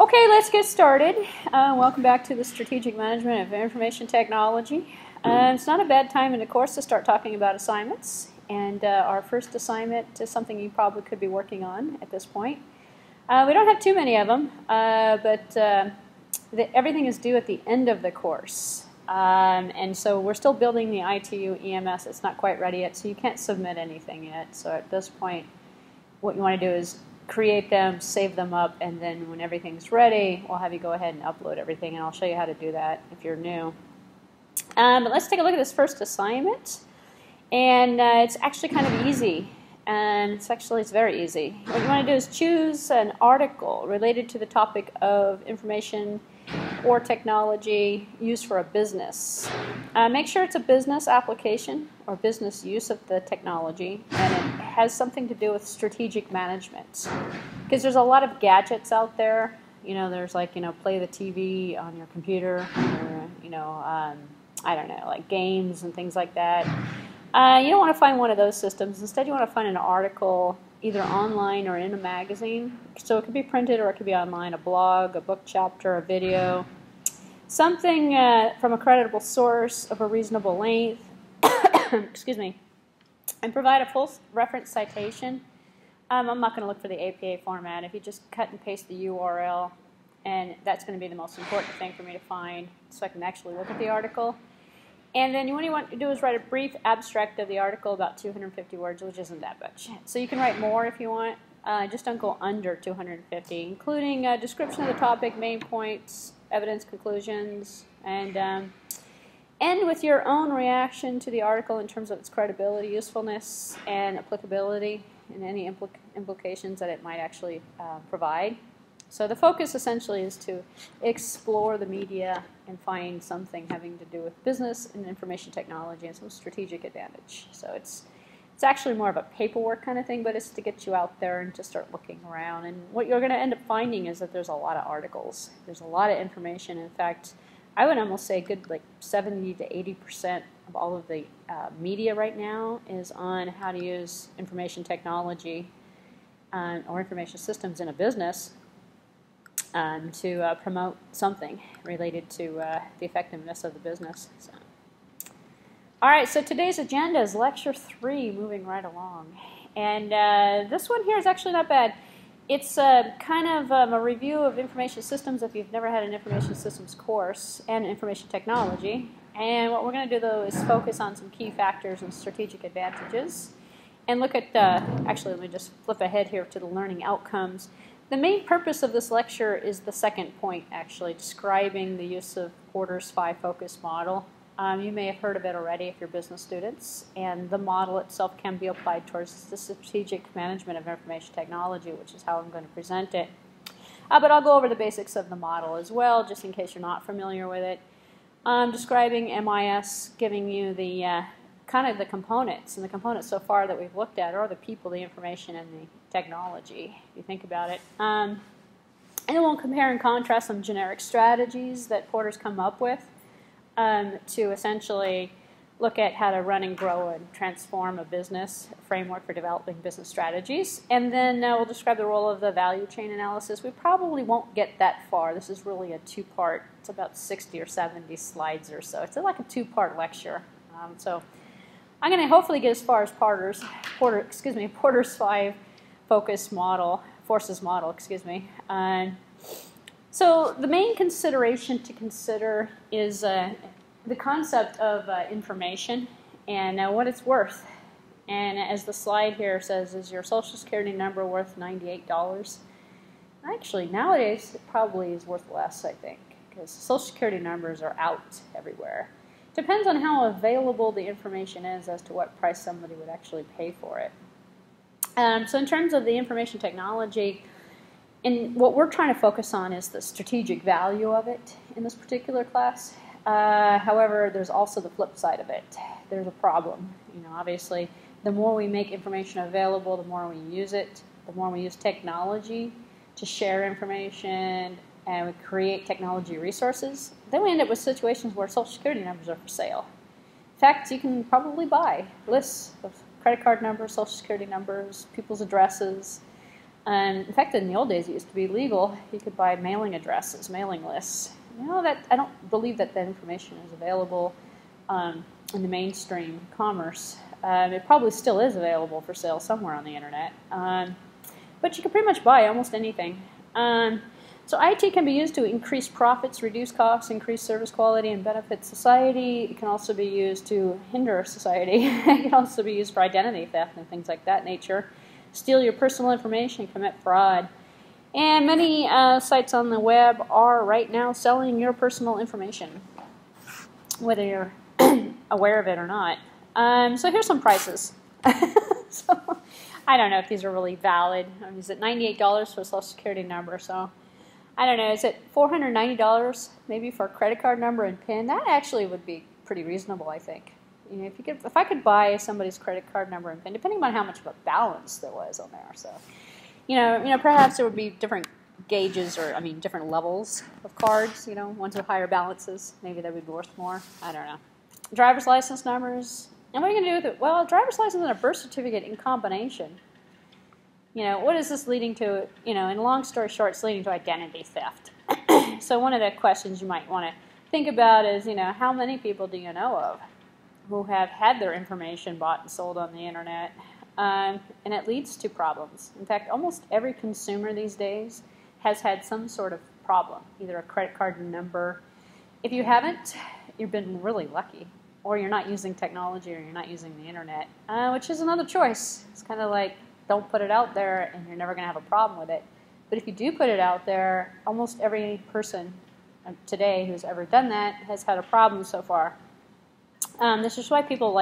Okay, let's get started. Welcome back to the Strategic Management of Information Technology. It's not a bad time in the course to start talking about assignments. And our first assignment is something you probably could be working on at this point. We don't have too many of them, but everything is due at the end of the course. And so we're still building the ITU EMS. It's not quite ready yet, so you can't submit anything yet. So at this point, what you want to do is create them, save them up, and then when everything's ready, we'll have you go ahead and upload everything, and I'll show you how to do that if you're new. But let's take a look at this first assignment, and it's actually kind of easy, and it's very easy. What you want to do is choose an article related to the topic of information or technology used for a business. Make sure it's a business application or business use of the technology, and it has something to do with strategic management. Because there's a lot of gadgets out there. You know, there's like, play the TV on your computer, or, I don't know, like games and things like that. You don't want to find one of those systems. Instead, you want to find an article either online or in a magazine. So it could be printed or it could be online, a blog, a book chapter, a video. Something from a creditable source of a reasonable length, excuse me, and provide a full reference citation. I'm not going to look for the APA format. If you just cut and paste the URL, and that's going to be the most important thing for me to find so I can actually look at the article. And then what you want to do is write a brief abstract of the article, about 250 words, which isn't that much. So you can write more if you want. Just don't go under 250, including a description of the topic, main points, evidence, conclusions, and end with your own reaction to the article in terms of its credibility, usefulness, and applicability, and any implications that it might actually provide. So the focus essentially is to explore the media and find something having to do with business and information technology and some strategic advantage. So it's actually more of a paperwork kind of thing, but it's to get you out there and to start looking around. And what you're going to end up finding is that there's a lot of articles. There's a lot of information. In fact, I would almost say a good 70 to 80% of all of the media right now is on how to use information technology or information systems in a business to promote something related to the effectiveness of the business. So. All right, so today's agenda is Lecture 3, moving right along. And this one here is actually not bad. It's kind of a review of information systems if you've never had an information systems course, and information technology. And what we're going to do, though, is focus on some key factors and strategic advantages. And look at, actually, let me just flip ahead here to the learning outcomes. The main purpose of this lecture is the second point, actually, describing the use of Porter's 5-focus model. You may have heard of it already if you're business students, and the model itself can be applied towards the strategic management of information technology, which is how I'm going to present it. But I'll go over the basics of the model as well, just in case you're not familiar with it. Describing MIS, giving you the kind of the components, and the components so far that we've looked at are the people, the information, and the technology, if you think about it. And then we'll compare and contrast some generic strategies that Porter's come up with to essentially look at how to run and grow and transform a business, a framework for developing business strategies. And then we'll describe the role of the value chain analysis. We probably won't get that far. This is really a two-part, it's about 60 or 70 slides or so. It's like a two-part lecture. So I'm going to hopefully get as far as Porter's 5-focus model, forces model, excuse me. So the main consideration to consider is the concept of information and what it's worth. And as the slide here says, is your Social Security number worth $98? Actually, nowadays it probably is worth less, I think, because Social Security numbers are out everywhere. Depends on how available the information is as to what price somebody would actually pay for it. So in terms of the information technology, and what we're trying to focus on is the strategic value of it in this particular class. However, there's also the flip side of it. There's a problem. Obviously, the more we make information available, the more we use it, the more we use technology to share information, and we create technology resources, then we end up with situations where Social Security numbers are for sale. In fact, you can probably buy lists of credit card numbers, Social Security numbers, people's addresses, In fact, in the old days, it used to be legal. You could buy mailing addresses, mailing lists. That I don't believe that information is available in the mainstream commerce. It probably still is available for sale somewhere on the internet. But you can pretty much buy almost anything. So IT can be used to increase profits, reduce costs, increase service quality, and benefit society. It can also be used to hinder society. It can also be used for identity theft and things like that nature. Steal your personal information, commit fraud. And many sites on the web are right now selling your personal information, whether you're aware of it or not. So here's some prices. So I don't know if these are really valid. Is it $98 for a Social Security number? So I don't know. Is it $490 maybe for a credit card number and PIN? That actually would be pretty reasonable, I think. If I could buy somebody's credit card number and PIN, depending on how much of a balance there was on there. So, perhaps there would be different gauges or different levels of cards. Ones with higher balances, maybe they would be worth more. I don't know. Driver's license numbers. And what are you going to do with it? Well, a driver's license and a birth certificate in combination. What is this leading to? In long story short, it's leading to identity theft. So one of the questions you might want to think about is, how many people do you know of who have had their information bought and sold on the internet? And it leads to problems. In fact, almost every consumer these days has had some sort of problem, either a credit card number. If you haven't, you've been really lucky. Or you're not using technology, or you're not using the internet, which is another choice. It's kind of like, don't put it out there and you're never going to have a problem with it. But if you do put it out there, almost every person today who's ever done that has had a problem so far. This is why people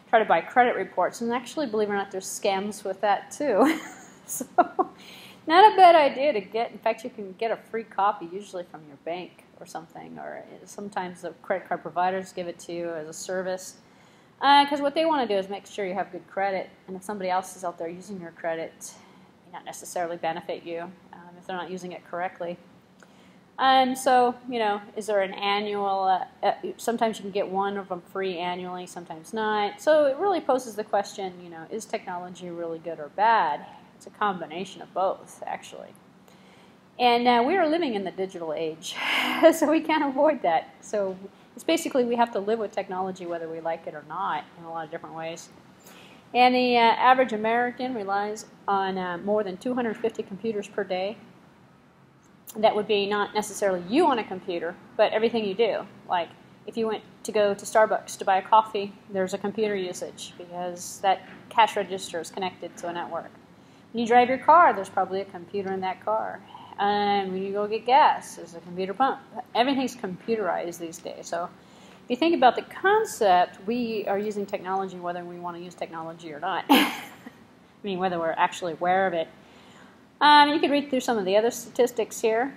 try to buy credit reports, and actually, believe it or not, there's scams with that too. So not a bad idea to get. In fact, you can get a free copy usually from your bank or something, or sometimes the credit card providers give it to you as a service. Because what they want to do is make sure you have good credit, and if somebody else is out there using your credit, it may not necessarily benefit you if they're not using it correctly. So, is there an annual, sometimes you can get one of them free annually, sometimes not. So it really poses the question, is technology really good or bad? It's a combination of both, actually. And we are living in the digital age, so we can't avoid that. So it's basically we have to live with technology whether we like it or not in a lot of different ways. And the average American relies on more than 250 computers per day. That would be not necessarily you on a computer, but everything you do. Like if you went to go to Starbucks to buy a coffee, there's a computer usage because that cash register is connected to a network. When you drive your car, there's probably a computer in that car. And when you go get gas, there's a computer pump. Everything's computerized these days. So if you think about the concept, we are using technology whether we want to use technology or not. Whether we're actually aware of it. You could read through some of the other statistics here.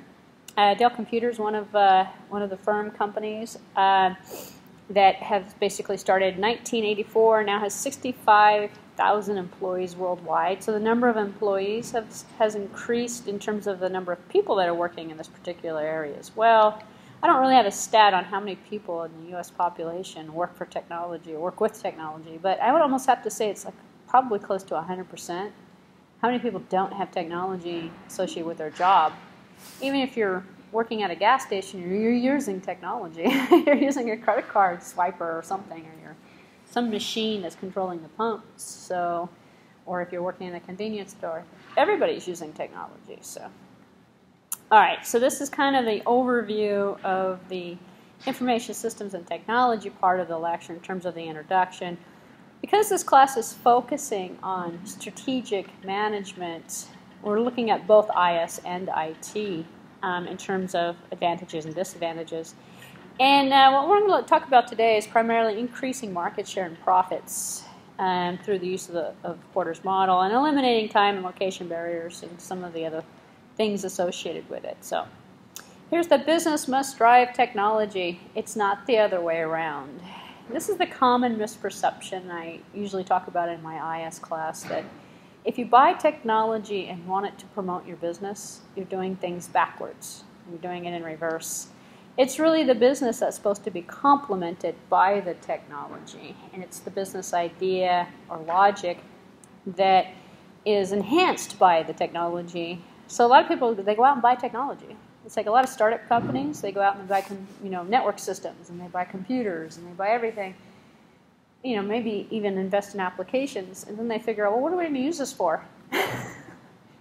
Dell Computers, one of the firm companies that have basically started in 1984, now has 65,000 employees worldwide. So the number of employees has increased in terms of the number of people that are working in this particular area as well. I don't really have a stat on how many people in the U.S. population work for technology or work with technology, but I would almost have to say it's probably close to 100%. How many people don't have technology associated with their job? Even if you're working at a gas station, you're using technology. You're using your credit card swiper or something, or some machine that's controlling the pumps. So, or if you're working in a convenience store, everybody's using technology. So, all right. So this is kind of the overview of the information systems and technology part of the lecture in terms of the introduction. Because this class is focusing on strategic management, we're looking at both IS and IT in terms of advantages and disadvantages. And what we're going to talk about today is primarily increasing market share and profits through the use of the Porter's model and eliminating time and location barriers and some of the other things associated with it. So here's the business must drive technology. It's not the other way around. This is the common misperception I usually talk about in my IS class, that if you buy technology and want it to promote your business, you're doing things backwards. You're doing it in reverse. It's really the business that's supposed to be complemented by the technology, and it's the business idea or logic that is enhanced by the technology. So a lot of people, they go out and buy technology. It's like a lot of startup companies, they go out and buy network systems, and they buy computers, and they buy everything. Maybe even invest in applications, and then they figure out, well, what are we going to use this for? It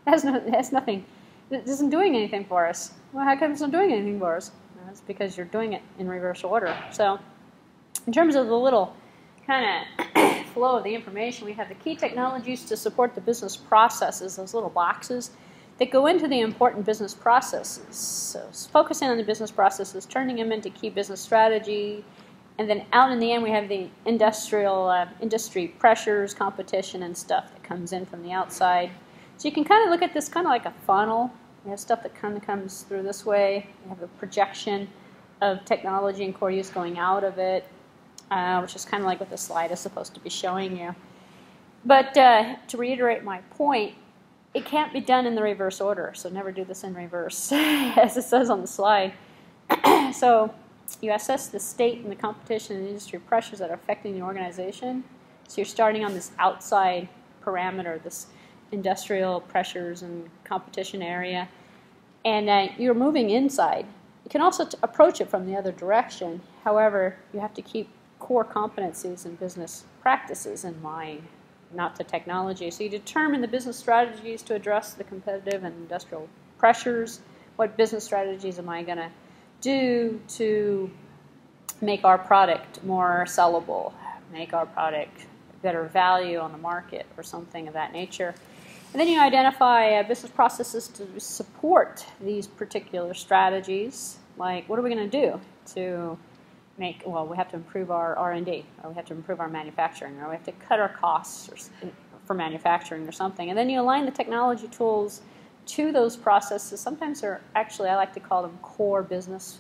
has nothing. It isn't doing anything for us. Well, how come it's not doing anything for us? Well, that's because you're doing it in reverse order. So in terms of the little kind of flow of the information, we have the key technologies to support the business processes, those little boxes that go into the important business processes. So focusing on the business processes, turning them into key business strategy, and then out in the end we have the industry pressures, competition, and stuff that comes in from the outside. So you can kind of look at this kind of like a funnel. You have stuff that kind of comes through this way. You have a projection of technology and core use going out of it, which is kind of like what the slide is supposed to be showing you. But to reiterate my point, it can't be done in the reverse order, so never do this in reverse, as it says on the slide. So you assess the state and the competition and industry pressures that are affecting the organization. So you're starting on this outside parameter, this industrial pressures and competition area, and you're moving inside. You can also approach it from the other direction. However, you have to keep core competencies and business practices in mind, not the technology. So you determine the business strategies to address the competitive and industrial pressures. What business strategies am I going to do to make our product more sellable, make our product better value on the market, or something of that nature. And then you identify business processes to support these particular strategies. Like, what are we going to do to make, well, we have to improve our R&D, or we have to improve our manufacturing, or we have to cut our costs for manufacturing or something. And then you align the technology tools to those processes. Sometimes they're actually, I like to call them core business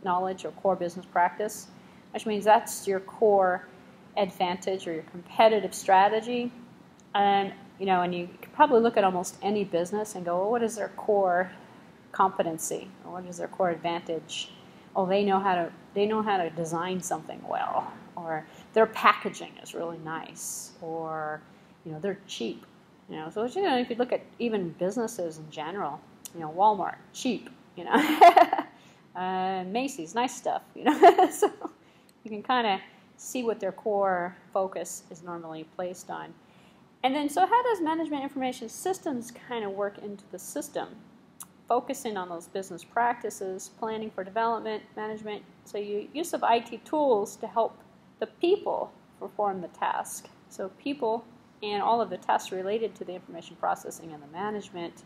knowledge or core business practice, which means that's your core advantage or your competitive strategy. And you can probably look at almost any business and go, well, what is their core competency, or what is their core advantage? Oh, they know how to design something well, or their packaging is really nice, or they're cheap. So if you look at even businesses in general, Walmart, cheap, Macy's, nice stuff, so you can kind of see what their core focus is normally placed on. And then, so how does management information systems kind of work into the system? Focusing on those business practices, planning for development, management, so use of IT tools to help the people perform the task. So people and all of the tasks related to the information processing and the management.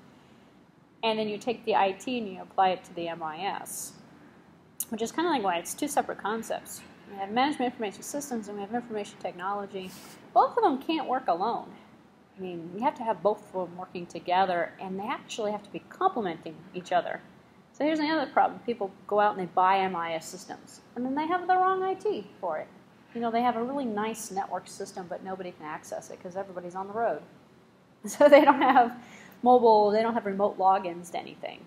And then you take the IT and you apply it to the MIS, which is kind of like why it's two separate concepts. We have management information systems and we have information technology. Both of them can't work alone. I mean, you have to have both of them working together, and they actually have to be complementing each other. So here's another problem. People go out and they buy MIS systems, and then they have the wrong IT for it. They have a really nice network system, but nobody can access it because everybody's on the road. So they don't have mobile, they don't have remote logins to anything.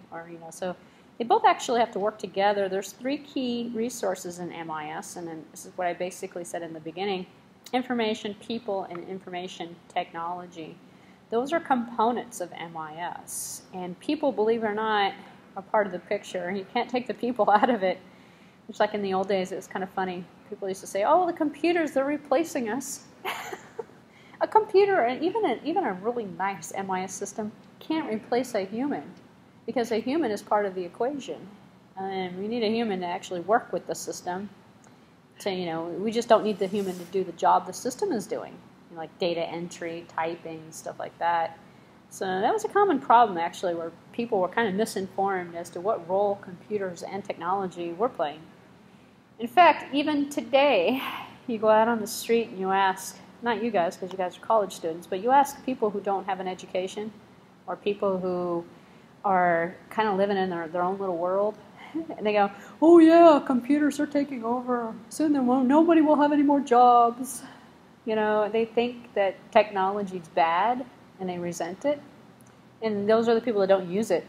So they both actually have to work together. There's three key resources in MIS, and then this is what I basically said in the beginning. Information, people, and information technology. Those are components of MIS. And people, believe it or not, are part of the picture. You can't take the people out of it. It's like in the old days, it was kind of funny. People used to say, oh, the computers, they're replacing us. A computer, and even a really nice MIS system, can't replace a human, because a human is part of the equation. And we need a human to actually work with the system. So, we just don't need the human to do the job the system is doing, like data entry, typing, stuff like that. So that was a common problem, actually, where people were kind of misinformed as to what role computers and technology were playing. In fact, even today, you go out on the street and you ask, not you guys, because you guys are college students, but you ask people who don't have an education, or people who are kind of living in their own little world, and they go, oh yeah, computers are taking over. Soon nobody will have any more jobs. They think that technology is bad, and they resent it. And those are the people that don't use it.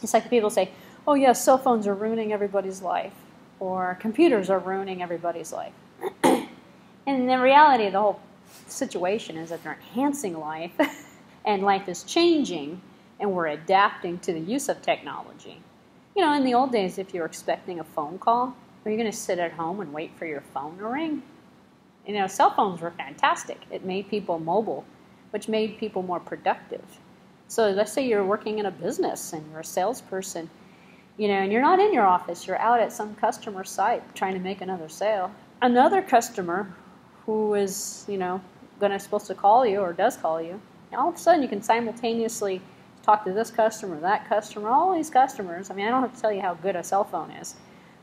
It's like the people say, oh yeah, cell phones are ruining everybody's life, or computers are ruining everybody's life. And the reality of the whole situation is that they're enhancing life, and life is changing, and we're adapting to the use of technology. You know, in the old days, if you were expecting a phone call, were you going to sit at home and wait for your phone to ring? You know, cell phones were fantastic. It made people mobile, which made people more productive. So let's say you're working in a business and you're a salesperson, you know, and you're not in your office, you're out at some customer site trying to make another sale. Another customer who is, you know, supposed to call you or does call you, and all of a sudden you can simultaneously talk to this customer, that customer, all these customers. I mean, I don't have to tell you how good a cell phone is.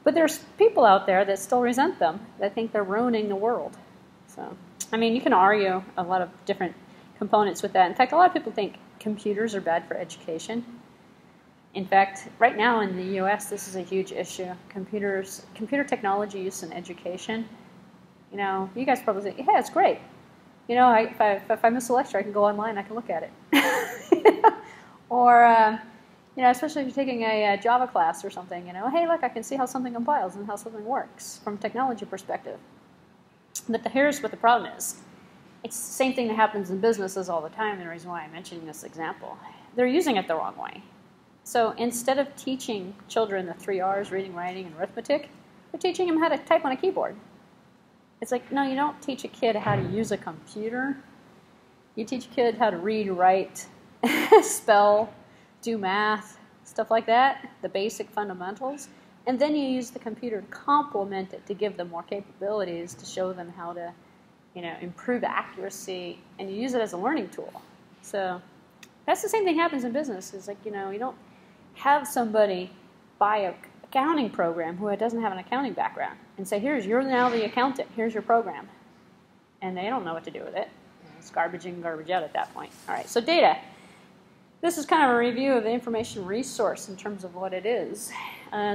But there's people out there that still resent them, that think they're ruining the world. So, I mean, you can argue a lot of different components with that. In fact, a lot of people think computers are bad for education. In fact, right now in the U.S., this is a huge issue. Computer technology use in education. You know, you guys probably think, yeah, it's great. You know, if I miss a lecture, I can go online, I can look at it. Or, you know, especially if you're taking a Java class or something, you know, hey, look, I can see how something compiles and how something works from a technology perspective. But here's what the problem is. It's the same thing that happens in businesses all the time, and the reason why I'm mentioning this example. They're using it the wrong way. So instead of teaching children the 3 R's, reading, writing, and arithmetic, they're teaching them how to type on a keyboard. It's like, no, you don't teach a kid how to use a computer. You teach a kid how to read, write, spell, do math, stuff like that, the basic fundamentals. And then you use the computer to complement it, to give them more capabilities, to show them how to, you know, improve accuracy, and you use it as a learning tool. So that's the same thing happens in business. It's like, you know, you don't have somebody buy an accounting program who doesn't have an accounting background and say, you're now the accountant, here's your program. And they don't know what to do with it. It's garbage in, garbage out at that point. All right, so data. This is kind of a review of the information resource in terms of what it is.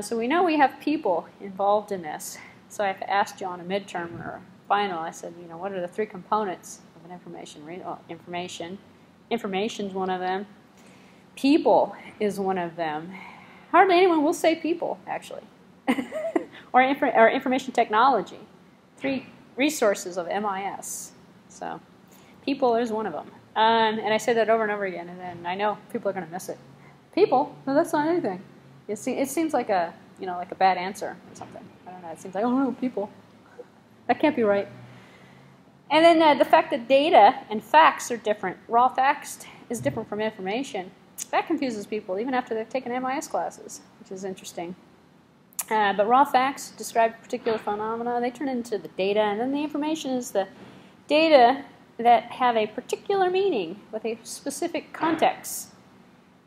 So we know we have people involved in this. So I asked you on a midterm or a final, I said, you know, what are the 3 components of an information? Information. Information's one of them. People is one of them. Hardly anyone will say people, actually. or information technology. 3 resources of MIS. So people is one of them. And I say that over and over again, and then I know people are going to miss it. People? No, that's not anything. It seems like a, you know, like a bad answer or something. I don't know. It seems like, oh no, people. That can't be right. And then the fact that data and facts are different. Raw facts is different from information. That confuses people even after they've taken MIS classes, which is interesting. But raw facts describe particular phenomena. They turn into the data, and then the information is the data that have a particular meaning with a specific context.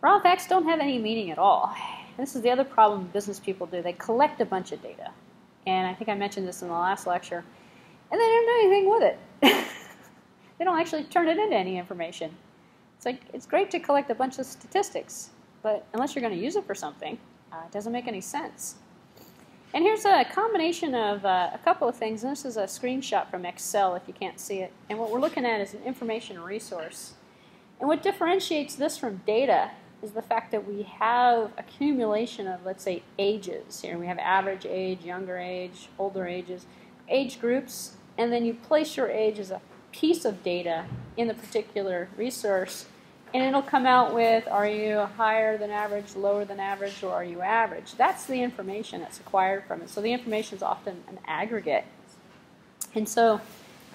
Raw facts don't have any meaning at all. This is the other problem business people do. They collect a bunch of data. And I think I mentioned this in the last lecture. And they don't do anything with it. They don't actually turn it into any information. It's like, it's great to collect a bunch of statistics, but unless you're going to use it for something, it doesn't make any sense. And here's a combination of a couple of things. And this is a screenshot from Excel if you can't see it. And what we're looking at is an information resource. And what differentiates this from data is the fact that we have accumulation of, let's say, ages. Here we have average age, younger age, older ages, age groups, and then you place your age as a piece of data in the particular resource, and it'll come out with, are you higher than average, lower than average, or are you average? That's the information that's acquired from it. So the information is often an aggregate. And so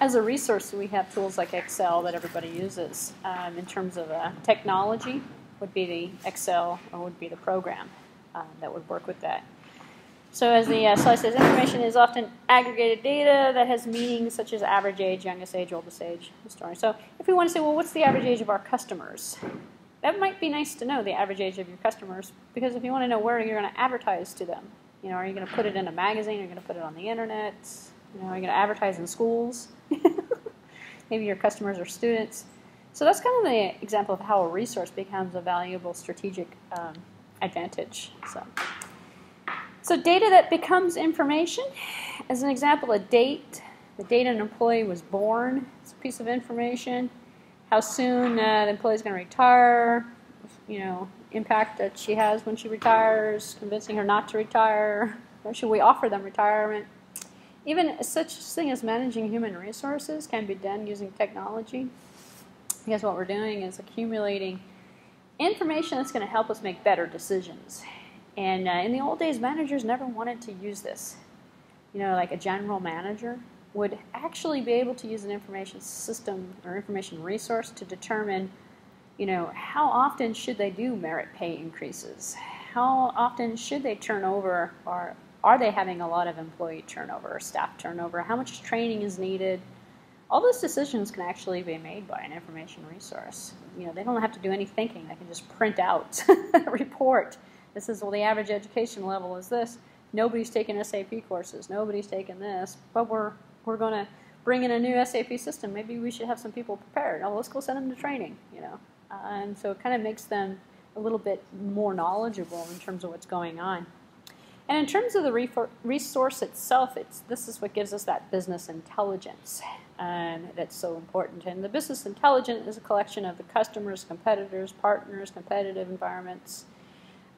as a resource, we have tools like Excel that everybody uses. In terms of technology, would be the Excel or would be the program that would work with that. So as the slide says, information is often aggregated data that has meanings such as average age, youngest age, oldest age, story. So if we want to say, well, what's the average age of our customers? That might be nice to know, the average age of your customers, because if you want to know where you're going to advertise to them, you know, are you going to put it in a magazine? Are you going to put it on the internet? You know, are you going to advertise in schools? Maybe your customers are students. So that's kind of the example of how a resource becomes a valuable strategic advantage. So data that becomes information, as an example, a date. The date an employee was born, it's a piece of information. How soon the employee is going to retire, you know, impact that she has when she retires, convincing her not to retire, or should we offer them retirement. Even such thing as managing human resources can be done using technology. because what we're doing is accumulating information that's going to help us make better decisions. And in the old days, managers never wanted to use this. You know, like a general manager would actually be able to use an information system or information resource to determine, you know, how often should they do merit pay increases? How often should they turn over, or are they having a lot of employee turnover or staff turnover? How much training is needed? All those decisions can actually be made by an information resource. You know, they don't have to do any thinking. They can just print out a report that says, well, the average education level is this. Nobody's taken SAP courses. Nobody's taken this. But we're going to bring in a new SAP system. Maybe we should have some people prepared. Oh, let's go send them to training, you know. And so it kind of makes them a little bit more knowledgeable in terms of what's going on. And in terms of the resource itself, this is what gives us that business intelligence that's so important. And the business intelligence is a collection of the customers, competitors, partners, competitive environments,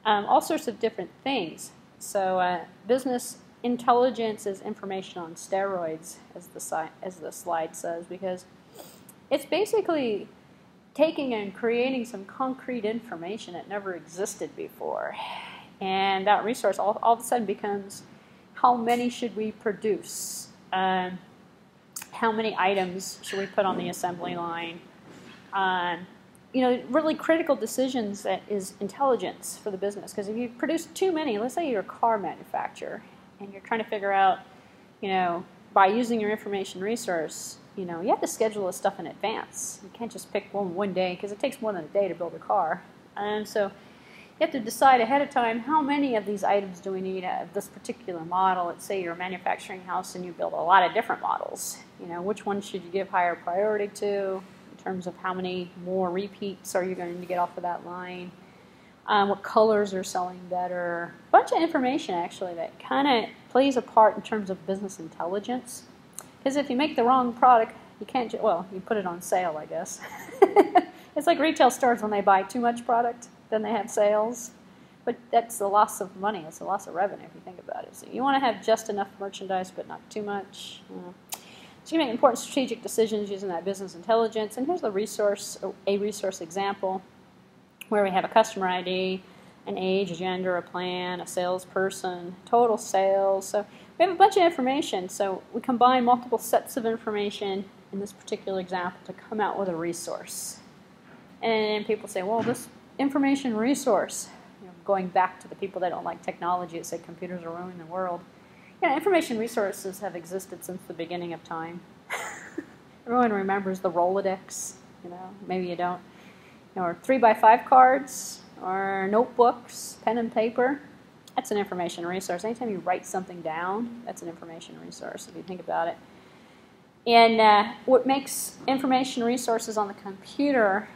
all sorts of different things. So business intelligence is information on steroids, as the slide says, because it's basically taking and creating some concrete information that never existed before. And that resource all of a sudden becomes, how many should we produce? How many items should we put on the assembly line? You know, really critical decisions that is intelligence for the business. Because if you produce too many, let's say you're a car manufacturer, and you're trying to figure out, you know, by using your information resource, you know, you have to schedule this stuff in advance. You can't just pick one day, because it takes more than a day to build a car. And so you have to decide ahead of time, how many of these items do we need of this particular model? Let's say you're a manufacturing house and you build a lot of different models. You know, which one should you give higher priority to in terms of how many more repeats are you going to get off of that line? What colors are selling better? A bunch of information, actually, that kind of plays a part in terms of business intelligence. Because if you make the wrong product, you can't, well, you put it on sale, I guess. It's like retail stores when they buy too much product. Then they have sales, but that's the loss of money. It's a loss of revenue if you think about it. So you want to have just enough merchandise, but not too much. So you make important strategic decisions using that business intelligence. And here's a resource example where we have a customer ID, an age, a gender, a plan, a salesperson, total sales. So we have a bunch of information. So we combine multiple sets of information in this particular example to come out with a resource. And people say, well, this information resource, you know, going back to the people that don't like technology that say computers are ruining the world. You know, information resources have existed since the beginning of time. Everyone remembers the Rolodex, you know, maybe you don't. You know, or 3x5 cards, or notebooks, pen and paper. That's an information resource. Anytime you write something down, that's an information resource, if you think about it. And what makes information resources on the computer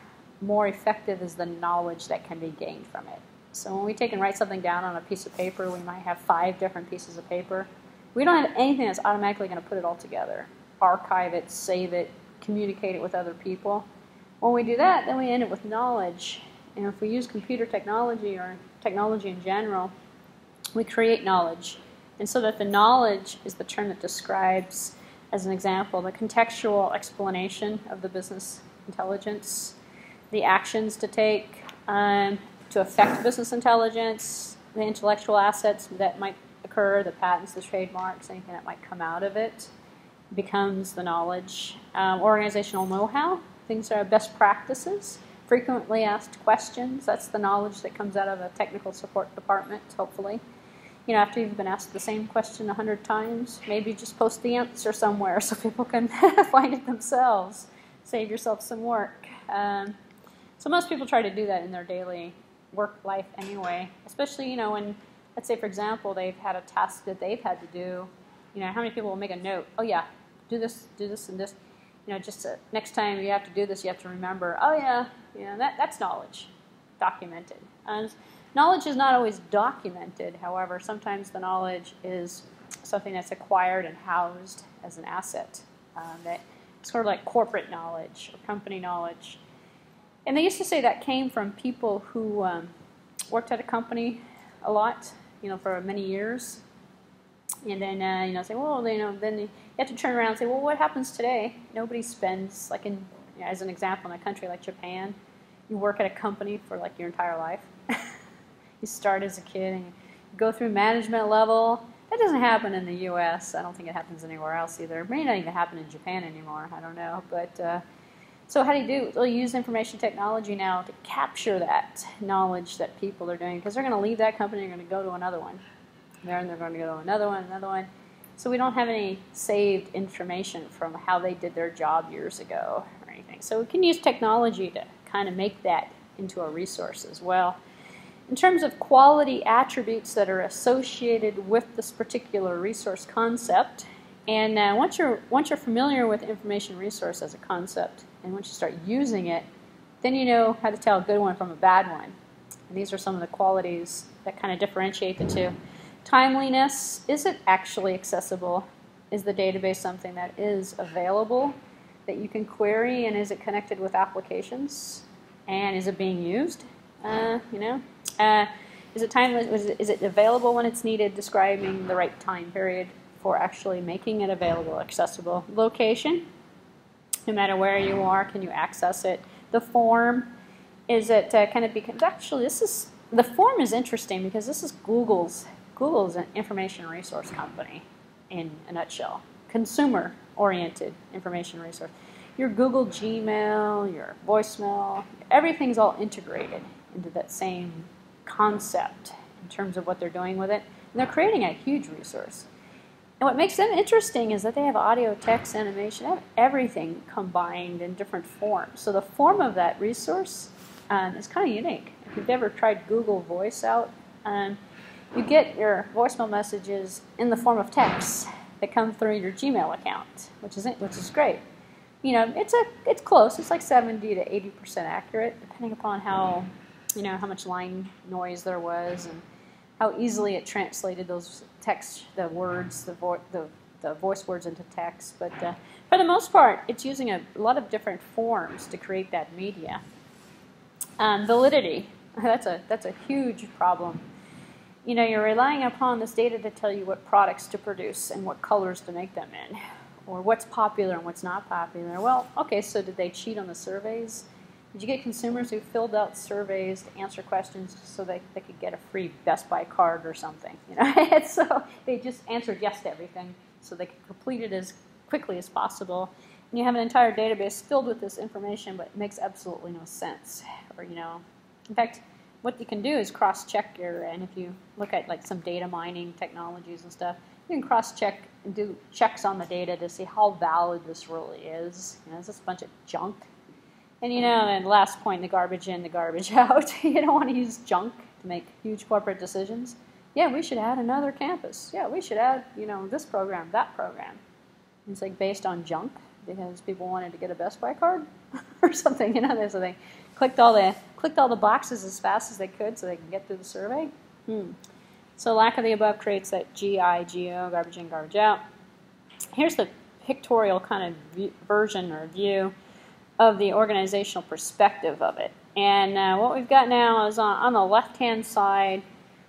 more effective is the knowledge that can be gained from it. So when we take and write something down on a piece of paper, we might have 5 different pieces of paper. We don't have anything that's automatically going to put it all together, archive it, save it, communicate it with other people. When we do that, then we end up with knowledge. And if we use computer technology or technology in general, we create knowledge. And so that the knowledge is the term that describes, as an example, the contextual explanation of the business intelligence, the actions to take to affect business intelligence, the intellectual assets that might occur, the patents, the trademarks, anything that might come out of it becomes the knowledge. Organizational know-how, things that are best practices, frequently asked questions, that's the knowledge that comes out of a technical support department, hopefully. You know, after you've been asked the same question 100 times, maybe just post the answer somewhere so people can find it themselves. Save yourself some work. So most people try to do that in their daily work life anyway, especially, you know, when, let's say, for example, they've had a task that they've had to do. You know, how many people will make a note? Oh, yeah, do this, and this. You know, just next time you have to do this, you have to remember, oh, yeah, you know, that's knowledge, documented. And knowledge is not always documented. However, sometimes the knowledge is something that's acquired and housed as an asset. That sort of like corporate knowledge or company knowledge. And they used to say that came from people who worked at a company a lot, you know, for many years. And then, you know, say, well, you know, then you have to turn around and say, well, what happens today? Nobody spends, like in as an example, in a country like Japan, you work at a company for like your entire life. You start as a kid and you go through management level. That doesn't happen in the U.S. I don't think it happens anywhere else either. It may not even happen in Japan anymore. I don't know. But so how do you do? They'll use information technology now to capture that knowledge that people are doing, because they're going to leave that company and they're going to go to another one. Then they're going to go to another one. So we don't have any saved information from how they did their job years ago or anything. So we can use technology to kind of make that into a resource as well. In terms of quality attributes that are associated with this particular resource concept, and once you're familiar with information resource as a concept, and once you start using it, then you know how to tell a good one from a bad one. And these are some of the qualities that kind of differentiate the two. Timeliness, is it actually accessible? Is the database something that is available, that you can query, and is it connected with applications? And is it being used? Is it timeless? Is it available when it's needed, describing the right time period for actually making it available, accessible? Location, no matter where you are, can you access it? The form, is it can it be, actually the form is interesting because this is Google's an information resource company in a nutshell. Consumer-oriented information resource. Your Google Gmail, your voicemail, everything's all integrated into that same concept in terms of what they're doing with it. And they're creating a huge resource. And what makes them interesting is that they have audio, text, animation, they have everything combined in different forms. So the form of that resource is kind of unique. If you've ever tried Google Voice out, you get your voicemail messages in the form of text that come through your Gmail account, which is great. You know, it's close. It's like 70 to 80% accurate, depending upon how much line noise there was and how easily it translated those text, the words, the voice words into text. But for the most part, it's using a lot of different forms to create that media. Validity, that's a huge problem. You know, you're relying upon this data to tell you what products to produce and what colors to make them in, or what's popular and what's not popular. Well, okay, so did they cheat on the surveys? Did you get consumers who filled out surveys to answer questions so that they could get a free Best Buy card or something? You know, and so they just answered yes to everything so they could complete it as quickly as possible. And you have an entire database filled with this information, but it makes absolutely no sense. Or, you know, in fact, what you can do is cross-check and if you look at like some data mining technologies and stuff, you can cross-check and do checks on the data to see how valid this really is. You know, it's just a bunch of junk. And you know, and last point, the garbage in, the garbage out. You don't want to use junk to make huge corporate decisions. Yeah, we should add another campus. Yeah, we should add, you know, this program, that program. It's like based on junk because people wanted to get a Best Buy card or something. You know, so they clicked all the boxes as fast as they could so they can get through the survey. So lack of the above creates that GIGO, garbage in, garbage out. Here's the pictorial kind of version or view of the organizational perspective of it. And what we've got now is on the left-hand side,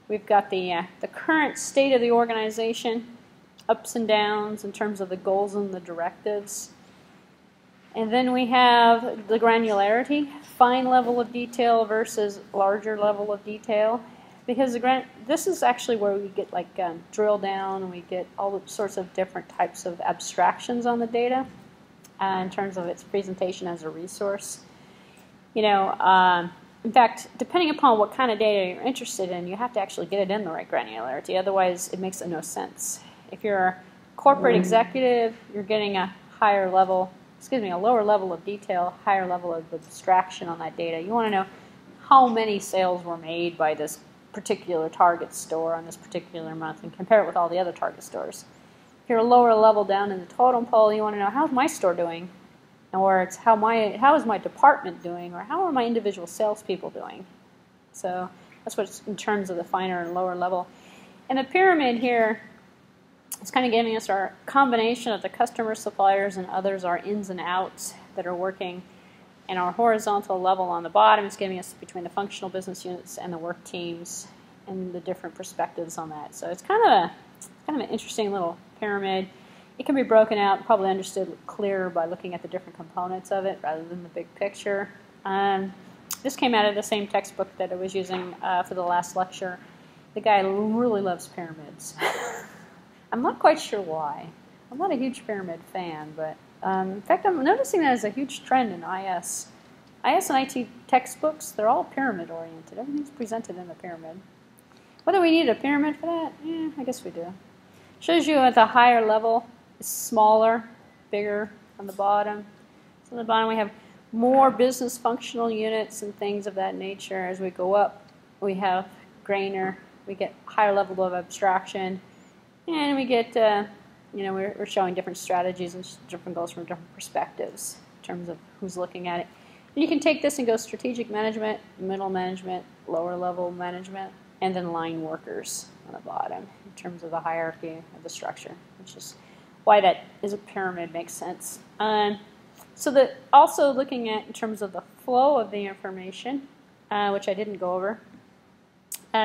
we've got the current state of the organization, ups and downs in terms of the goals and the directives. And then we have the granularity, fine level of detail versus larger level of detail. Because this is actually where we get like drill down and we get all sorts of different types of abstractions on the data in terms of its presentation as a resource. You know, in fact, depending upon what kind of data you're interested in, you have to actually get it in the right granularity. Otherwise, it makes no sense. If you're a corporate executive, you're getting a lower level of detail, higher level of abstraction on that data. You want to know how many sales were made by this particular Target store on this particular month and compare it with all the other Target stores. If you're a lower level down in the totem pole, you want to know how's my store doing, or it's how is my department doing, or how are my individual salespeople doing. So that's what's in terms of the finer and lower level. And the pyramid here is kind of giving us our combination of the customer, suppliers, and others, our ins and outs that are working. And our horizontal level on the bottom is giving us between the functional business units and the work teams and the different perspectives on that. So it's kind of an interesting little pyramid. it can be broken out, probably understood clearer by looking at the different components of it rather than the big picture. This came out of the same textbook that I was using for the last lecture. The guy really loves pyramids. I'm not quite sure why. I'm not a huge pyramid fan, but in fact, I'm noticing that as a huge trend in IS. IS and IT textbooks, they're all pyramid-oriented. Everything's presented in a pyramid. Whether we need a pyramid for that? I guess we do. Shows you at the higher level, it's smaller, bigger on the bottom. So on the bottom we have more business functional units and things of that nature. As we go up, we have grainer, we get higher level of abstraction, and we get, we're showing different strategies and different goals from different perspectives in terms of who's looking at it. And you can take this and go strategic management, middle management, lower level management, and then line workers on the bottom in terms of the hierarchy of the structure, which is why that is a pyramid makes sense. So also looking at in terms of the flow of the information, which I didn't go over.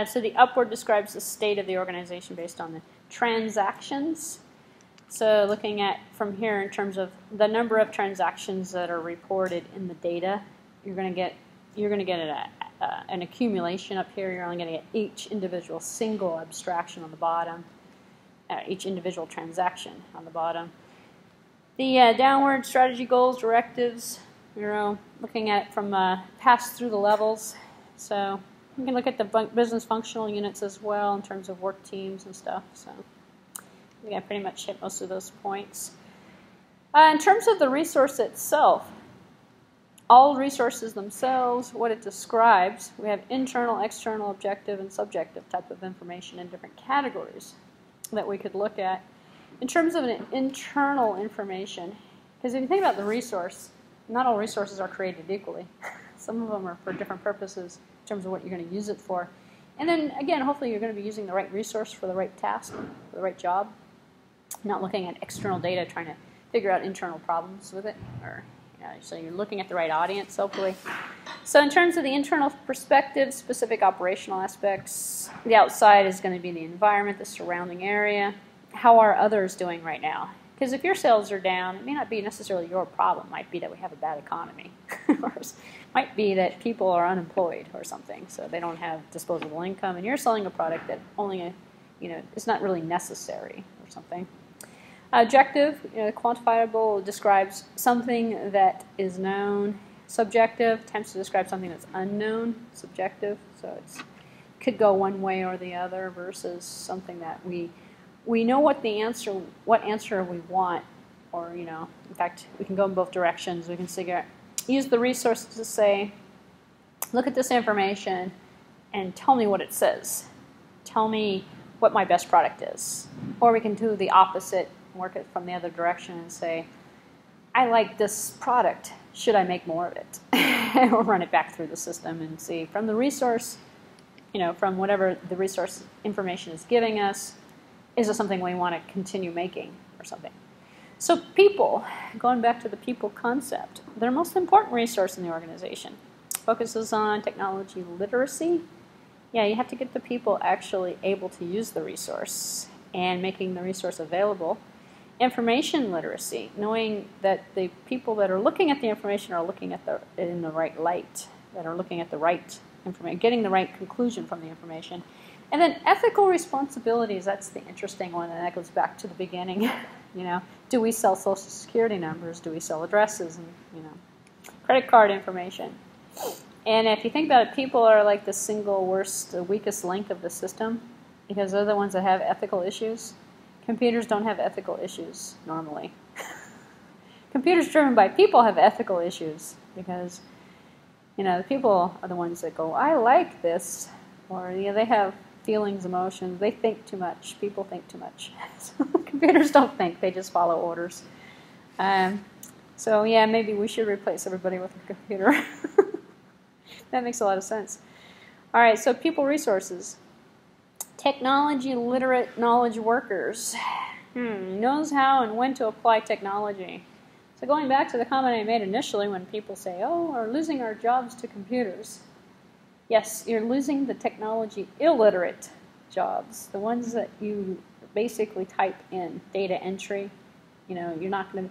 So the upward describes the state of the organization based on the transactions. So looking at from here in terms of the number of transactions that are reported in the data, you're going to get an accumulation up here. You're only going to get each individual single abstraction on the bottom, each individual transaction on the bottom. The downward strategy goals, directives, looking at it from passed through the levels. So you can look at the business functional units as well in terms of work teams and stuff. So I think I pretty much hit most of those points. In terms of the resource itself, all resources themselves, what it describes, we have internal, external, objective, and subjective type of information in different categories that we could look at. In terms of an internal information, because if you think about the resource, not all resources are created equally. Some of them are for different purposes in terms of what you're going to use it for. And then, again, hopefully you're going to be using the right resource for the right task, for the right job, not looking at external data, trying to figure out internal problems with it, or so you're looking at the right audience, hopefully. So in terms of the internal perspective, specific operational aspects, the outside is going to be the environment, the surrounding area. How are others doing right now? Because if your sales are down, it may not be necessarily your problem. It might be that we have a bad economy. Or it might be that people are unemployed or something, so they don't have disposable income, and you're selling a product that only, is not really necessary or something. Objective, quantifiable, describes something that is known. Subjective tends to describe something that's unknown. Subjective, so it could go one way or the other versus something that we know what answer we want, or in fact we can go in both directions. We can use the resource to say, look at this information and tell me what it says. Tell me what my best product is. Or we can do the opposite, work it from the other direction and say, I like this product, should I make more of it? Or run it back through the system and see from the resource, from whatever the resource information is giving us, is it something we want to continue making or something? So people, going back to the people concept, their most important resource in the organization focuses on technology literacy. Yeah, you have to get the people actually able to use the resource and making the resource available. Information literacy, knowing that the people that are looking at the information are looking at it in the right light, that are looking at the right information, getting the right conclusion from the information. And then ethical responsibilities, that's the interesting one, and that goes back to the beginning. Do we sell social security numbers? Do we sell addresses and, credit card information? And if you think about it, people are like the single worst, the weakest link of the system, because they're the ones that have ethical issues. Computers don't have ethical issues normally. Computers driven by people have ethical issues because, the people are the ones that go, I like this, or they have feelings, emotions. They think too much. People think too much. So computers don't think. They just follow orders. So yeah, maybe we should replace everybody with a computer. That makes a lot of sense. All right, so people resources. Technology literate knowledge workers. Knows how and when to apply technology. So going back to the comment I made initially when people say, oh, we're losing our jobs to computers. Yes, you're losing the technology illiterate jobs, the ones that you basically type in, data entry, You know, you're not going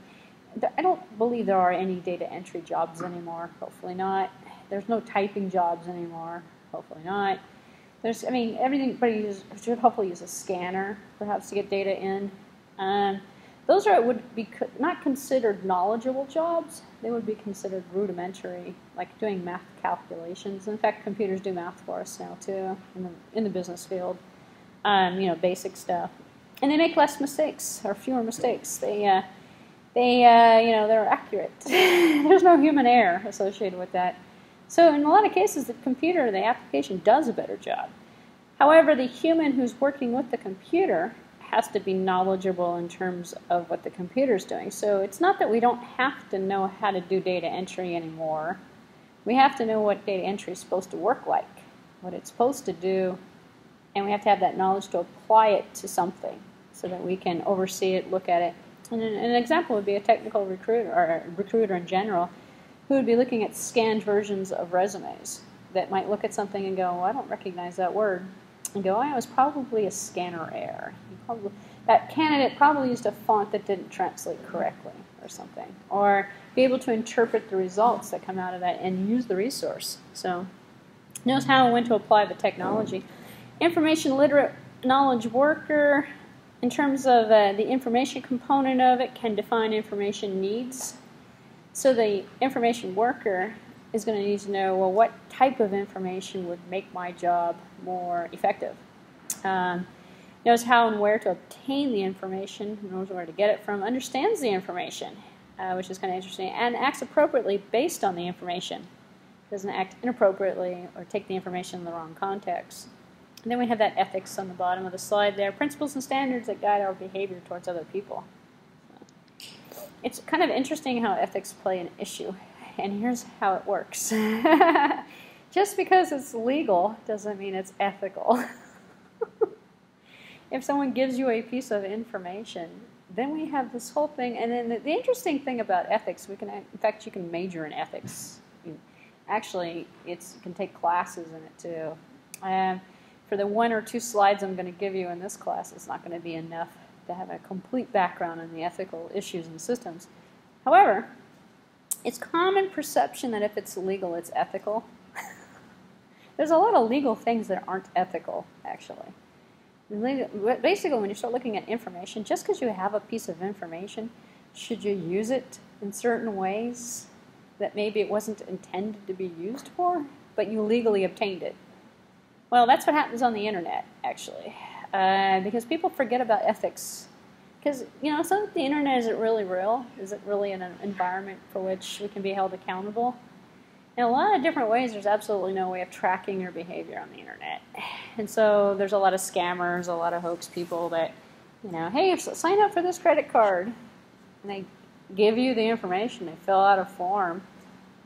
to, I don't believe there are any data entry jobs anymore. Hopefully not. There's no typing jobs anymore. Hopefully not. There's, I mean, everybody should hopefully use a scanner, perhaps, to get data in. Those would be not considered knowledgeable jobs. They would be considered rudimentary, like doing math calculations. In fact, computers do math for us now too, in the business field. You know, basic stuff, and they make less mistakes or fewer mistakes. They you know, they're accurate. There's no human error associated with that. So in a lot of cases, the computer, the application, does a better job. However, the human who's working with the computer has to be knowledgeable in terms of what the computer's doing. So it's not that we don't have to know how to do data entry anymore. We have to know what data entry is supposed to work like, what it's supposed to do, and we have to have that knowledge to apply it to something so that we can oversee it, look at it. And an example would be a technical recruiter, or a recruiter in general, who would be looking at scanned versions of resumes that might look at something and go, well, I don't recognize that word, and go, oh, it was probably a scanner error. That candidate probably used a font that didn't translate correctly or something. Or be able to interpret the results that come out of that and use the resource. So knows how and when to apply the technology. Information literate knowledge worker, in terms of the information component of it, can define information needs. So the information worker is going to need to know, well, what type of information would make my job more effective. Knows how and where to obtain the information, knows where to get it from, understands the information, which is kind of interesting, and acts appropriately based on the information. Doesn't act inappropriately or take the information in the wrong context. And then we have that ethics on the bottom of the slide there, principles and standards that guide our behavior towards other people. So it's kind of interesting how ethics play an issue, and here's how it works. Just because it's legal doesn't mean it's ethical. If someone gives you a piece of information, then we have this whole thing. And then the interesting thing about ethics, in fact, you can major in ethics. Actually, you can take classes in it too. For the 1 or 2 slides I'm going to give you in this class, it's not going to be enough to have a complete background on the ethical issues and systems. However, it's common perception that if it's legal, it's ethical. There's a lot of legal things that aren't ethical, actually. Basically, when you start looking at information, just because you have a piece of information, should you use it in certain ways that maybe it wasn't intended to be used for, but you legally obtained it? Well, that's what happens on the internet, actually, because people forget about ethics. Because, you know, some of the internet isn't really real. Is it really an environment for which we can be held accountable? In a lot of different ways, there's absolutely no way of tracking your behavior on the internet. And so there's a lot of scammers, a lot of hoax people that, you know, hey, sign up for this credit card. And they give you the information. They fill out a form.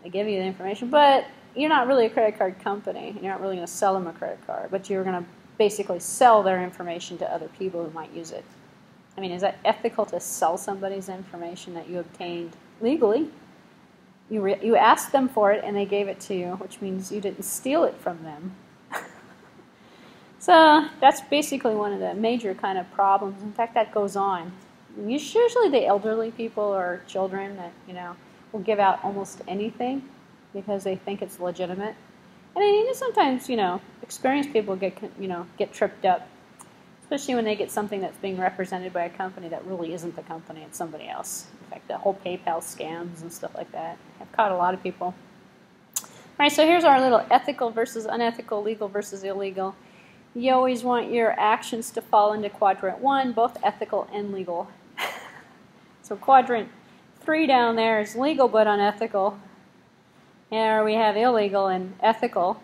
They give you the information. But you're not really a credit card company. You're not really going to sell them a credit card. But you're going to basically sell their information to other people who might use it. I mean, is that ethical to sell somebody's information that you obtained legally? You asked them for it and they gave it to you, which means you didn't steal it from them. So that's basically one of the major kind of problems. In fact, that goes on. Usually the elderly people or children that, you know, will give out almost anything because they think it's legitimate. And I mean, sometimes, you know, experienced people get tripped up, especially when they get something that's being represented by a company that really isn't the company, it's somebody else. In fact, the whole PayPal scams and stuff like that have caught a lot of people. All right, so here's our little ethical versus unethical, legal versus illegal. You always want your actions to fall into quadrant 1, both ethical and legal. So quadrant 3 down there is legal but unethical. Here we have illegal and ethical,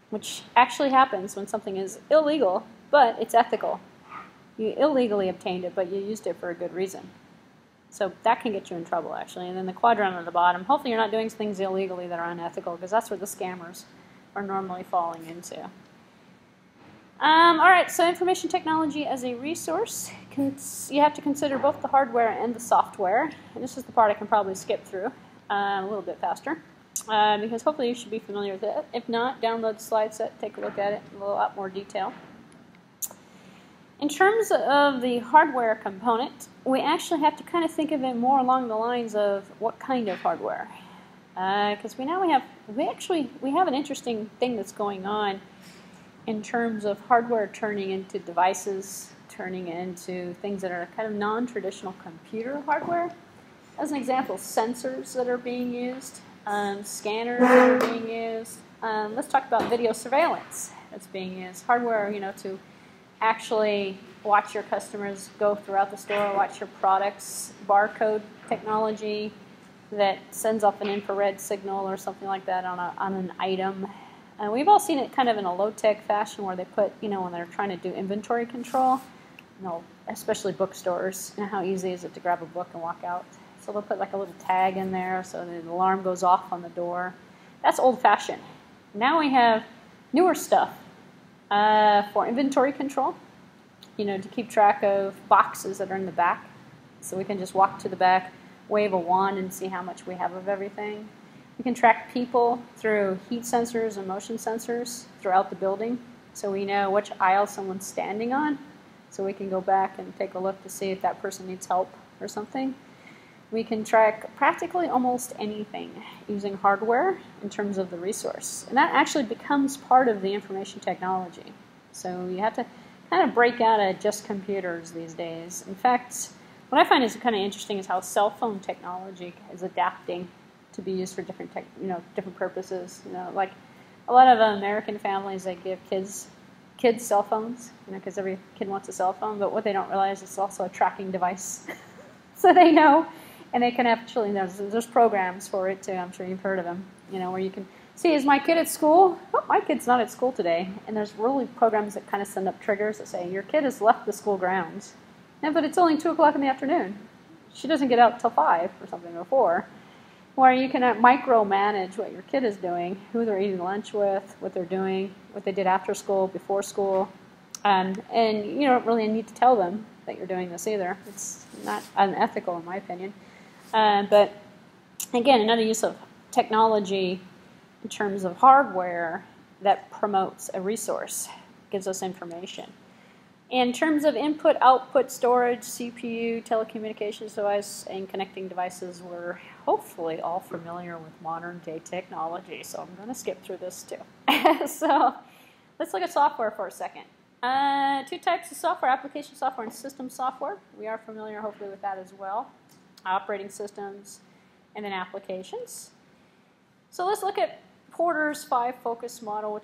which actually happens when something is illegal, but it's ethical. You illegally obtained it, but you used it for a good reason. So that can get you in trouble, actually. And then the quadrant at the bottom, hopefully you're not doing things illegally that are unethical, because that's where the scammers are normally falling into. All right, so information technology as a resource, you have to consider both the hardware and the software. And this is the part I can probably skip through a little bit faster, because hopefully you should be familiar with it. If not, download the slide set, take a look at it in a lot more detail. In terms of the hardware component, we actually have to kind of think of it more along the lines of what kind of hardware. Because we have an interesting thing that's going on in terms of hardware turning into devices, turning into things that are kind of non-traditional computer hardware. As an example, sensors that are being used, scanners that are being used. Let's talk about video surveillance that's being used. Hardware, to actually watch your customers go throughout the store, watch your products, barcode technology that sends off an infrared signal or something like that on an item. We've all seen it kind of in a low-tech fashion where they put, when they're trying to do inventory control, especially bookstores, how easy is it to grab a book and walk out? So they'll put like a little tag in there so the alarm goes off on the door. That's old-fashioned. Now we have newer stuff for inventory control, to keep track of boxes that are in the back. So we can just walk to the back, wave a wand, and see how much we have of everything. We can track people through heat sensors and motion sensors throughout the building, so we know which aisle someone's standing on, so we can go back and take a look to see if that person needs help or something. We can track practically almost anything using hardware in terms of the resource. And that actually becomes part of the information technology. So you have to kind of break out of just computers these days. In fact, what I find is kind of interesting is how cell phone technology is adapting to be used for different purposes. Like a lot of American families, they give kids cell phones, because every kid wants a cell phone. But what they don't realize is it's also a tracking device, so they know, and they can actually there's programs for it too. I'm sure you've heard of them. Where you can see, is my kid at school? Oh, my kid's not at school today. And there's really programs that kind of send up triggers that say your kid has left the school grounds. Yeah, but it's only 2 o'clock in the afternoon. She doesn't get out till 5 or something, or 4. Where you can micromanage what your kid is doing, who they're eating lunch with, what they're doing, what they did after school, before school. And you don't really need to tell them that you're doing this either. It's not unethical in my opinion. But again, another use of technology in terms of hardware that promotes a resource, gives us information. In terms of input, output, storage, CPU, telecommunications device, and connecting devices, we're hopefully all familiar with modern day technology, so I'm going to skip through this too. So let's look at software for a second. 2 types of software: application software and system software. We are familiar hopefully with that as well. Operating systems and then applications. So let's look at Porter's 5 focus model,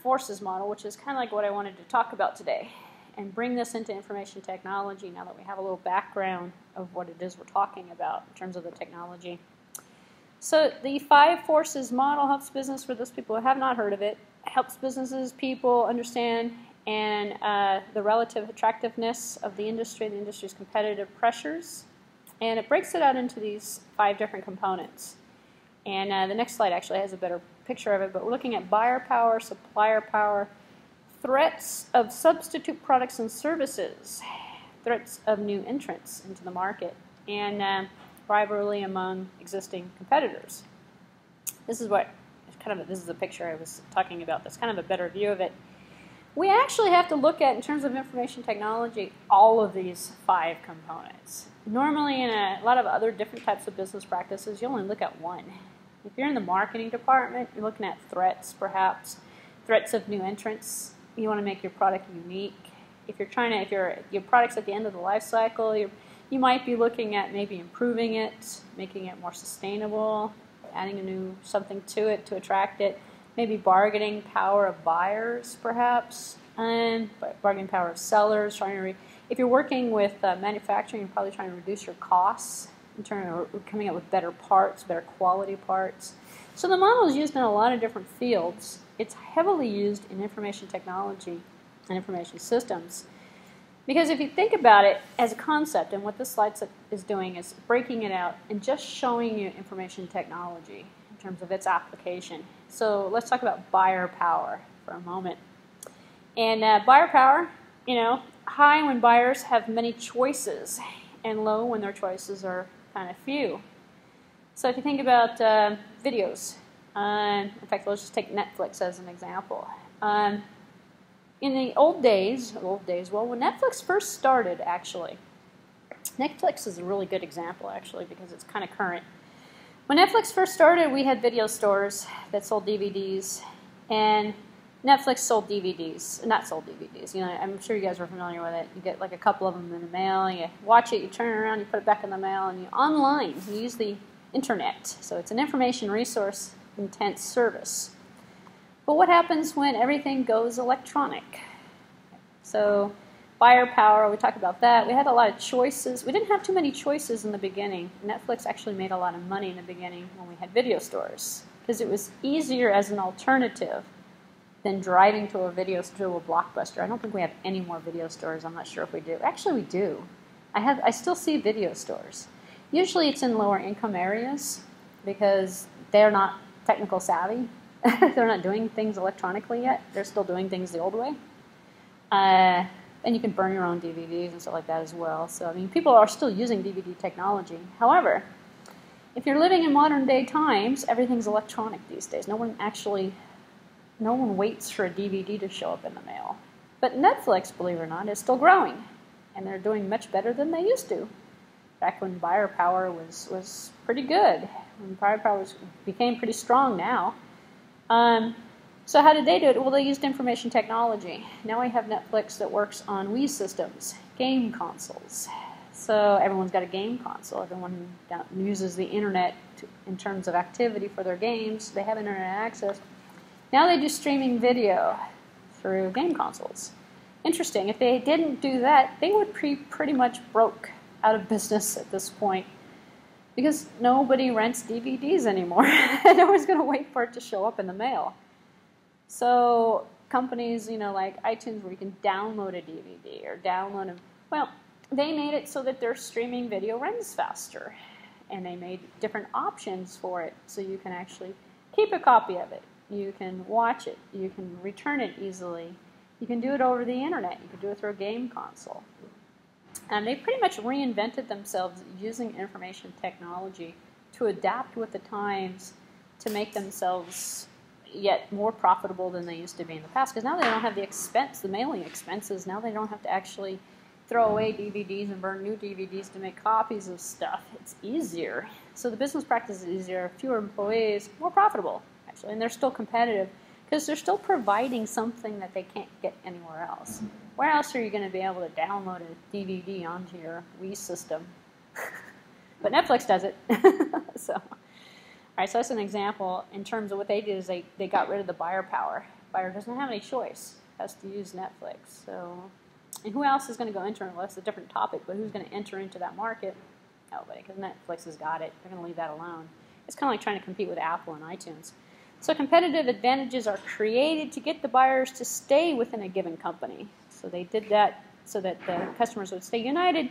forces model, which is kind of like what I wanted to talk about today, and bring this into information technology now that we have a little background of what it is we're talking about in terms of the technology. So the 5 forces model helps business, for those people who have not heard of it, helps businesses, people understand and the relative attractiveness of the industry's competitive pressures. And it breaks it out into these 5 different components. And the next slide actually has a better picture of it, but we're looking at buyer power, supplier power, threats of substitute products and services, threats of new entrants into the market, and rivalry among existing competitors. This is this is a picture I was talking about. That's kind of a better view of it. We actually have to look at, in terms of information technology, all of these 5 components. Normally in a lot of other different types of business practices, you only look at one. If you're in the marketing department, you're looking at threats, perhaps, threats of new entrants. You want to make your product unique. If your product's at the end of the life cycle, you might be looking at maybe improving it, making it more sustainable, adding something to it to attract it. Maybe bargaining power of buyers, perhaps, and bargaining power of sellers. If you're working with manufacturing, you're probably trying to reduce your costs in terms of coming up with better parts, better quality parts. So the model is used in a lot of different fields. It's heavily used in information technology and information systems. Because if you think about it as a concept, and what this slide is doing is breaking it out and just showing you information technology in terms of its application. So let's talk about buyer power for a moment. And buyer power, high when buyers have many choices, and low when their choices are kind of few. So if you think about videos, in fact, let's just take Netflix as an example. in the old days, well, when Netflix first started, actually, Netflix is a really good example, actually, because it's kind of current. When Netflix first started, we had video stores that sold DVDs, and Netflix sold DVDs, not sold DVDs. You know, I'm sure you guys are familiar with it. You get like a couple of them in the mail, you watch it, you turn it around, you put it back in the mail, and you online. You use the internet. So it's an information resource intense service. But what happens when everything goes electronic? So buyer power, we talked about that. We had a lot of choices. We didn't have too many choices in the beginning. Netflix actually made a lot of money in the beginning when we had video stores because it was easier as an alternative than driving to a video store, to a Blockbuster. I don't think we have any more video stores. I'm not sure if we do. Actually, we do. I still see video stores. Usually it's in lower income areas because they're not technical savvy. They're not doing things electronically yet. They're still doing things the old way. And you can burn your own DVDs and stuff like that as well. So, I mean, people are still using DVD technology. However, if you're living in modern day times, everything's electronic these days. No one waits for a DVD to show up in the mail. But Netflix, believe it or not, is still growing. And they're doing much better than they used to. Back when buyer power was pretty good. When buyer power became pretty strong now. So how did they do it? Well, they used information technology. Now we have Netflix that works on Wii systems, game consoles. So everyone's got a game console. Everyone uses the internet in terms of activity for their games. They have internet access. Now they do streaming video through game consoles. Interesting. If they didn't do that, they would be pretty much broke, out of business at this point. Because nobody rents DVDs anymore. No one's going to wait for it to show up in the mail. So companies, like iTunes, where you can download a DVD or download well, they made it so that their streaming video runs faster. And they made different options for it, so you can actually keep a copy of it. You can watch it. You can return it easily. You can do it over the internet. You can do it through a game console. And they pretty much reinvented themselves using information technology to adapt with the times to make themselves yet more profitable than they used to be in the past. Because now they don't have the expense, the mailing expenses. Now they don't have to actually throw away DVDs and burn new DVDs to make copies of stuff. It's easier. So the business practice is easier, fewer employees, more profitable, actually. And they're still competitive because they're still providing something that they can't get anywhere else. Where else are you going to be able to download a DVD onto your Wii system? But Netflix does it. So, all right, so that's an example. In terms of what they did is they got rid of the buyer power. Buyer doesn't have any choice. Has to use Netflix. So, and who else is going to go enter? Well, that's a different topic, but who's going to enter into that market? Nobody, because Netflix has got it. They're going to leave that alone. It's kind of like trying to compete with Apple and iTunes. So competitive advantages are created to get the buyers to stay within a given company. So they did that so that the customers would stay. United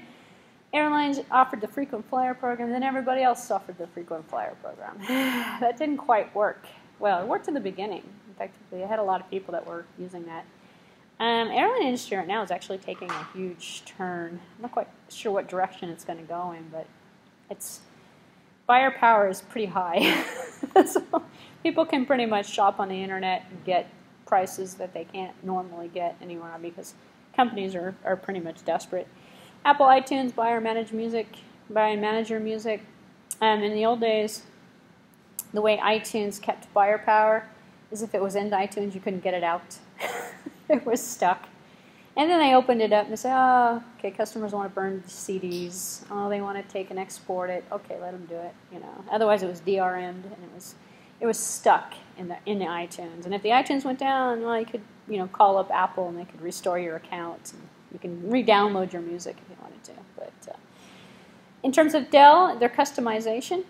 Airlines offered the frequent flyer program, then everybody else offered the frequent flyer program. That didn't quite work. Well, it worked in the beginning. In fact, they had a lot of people that were using that. Airline industry right now is actually taking a huge turn. I'm not quite sure what direction it's going to go in, but buyer power is pretty high. So people can pretty much shop on the internet and get prices that they can't normally get anywhere because companies are pretty much desperate. Apple iTunes, buy and manage your music. In the old days, the way iTunes kept buyer power is if it was in iTunes, you couldn't get it out. It was stuck. And then they opened it up and they said, oh, okay, customers want to burn CDs. Oh, they want to take and export it. Okay, let them do it. Otherwise it was DRM'd and it was stuck in the iTunes. And if the iTunes went down, well, you could call up Apple and they could restore your account. And you can re-download your music if you wanted to. But in terms of Dell, their customization,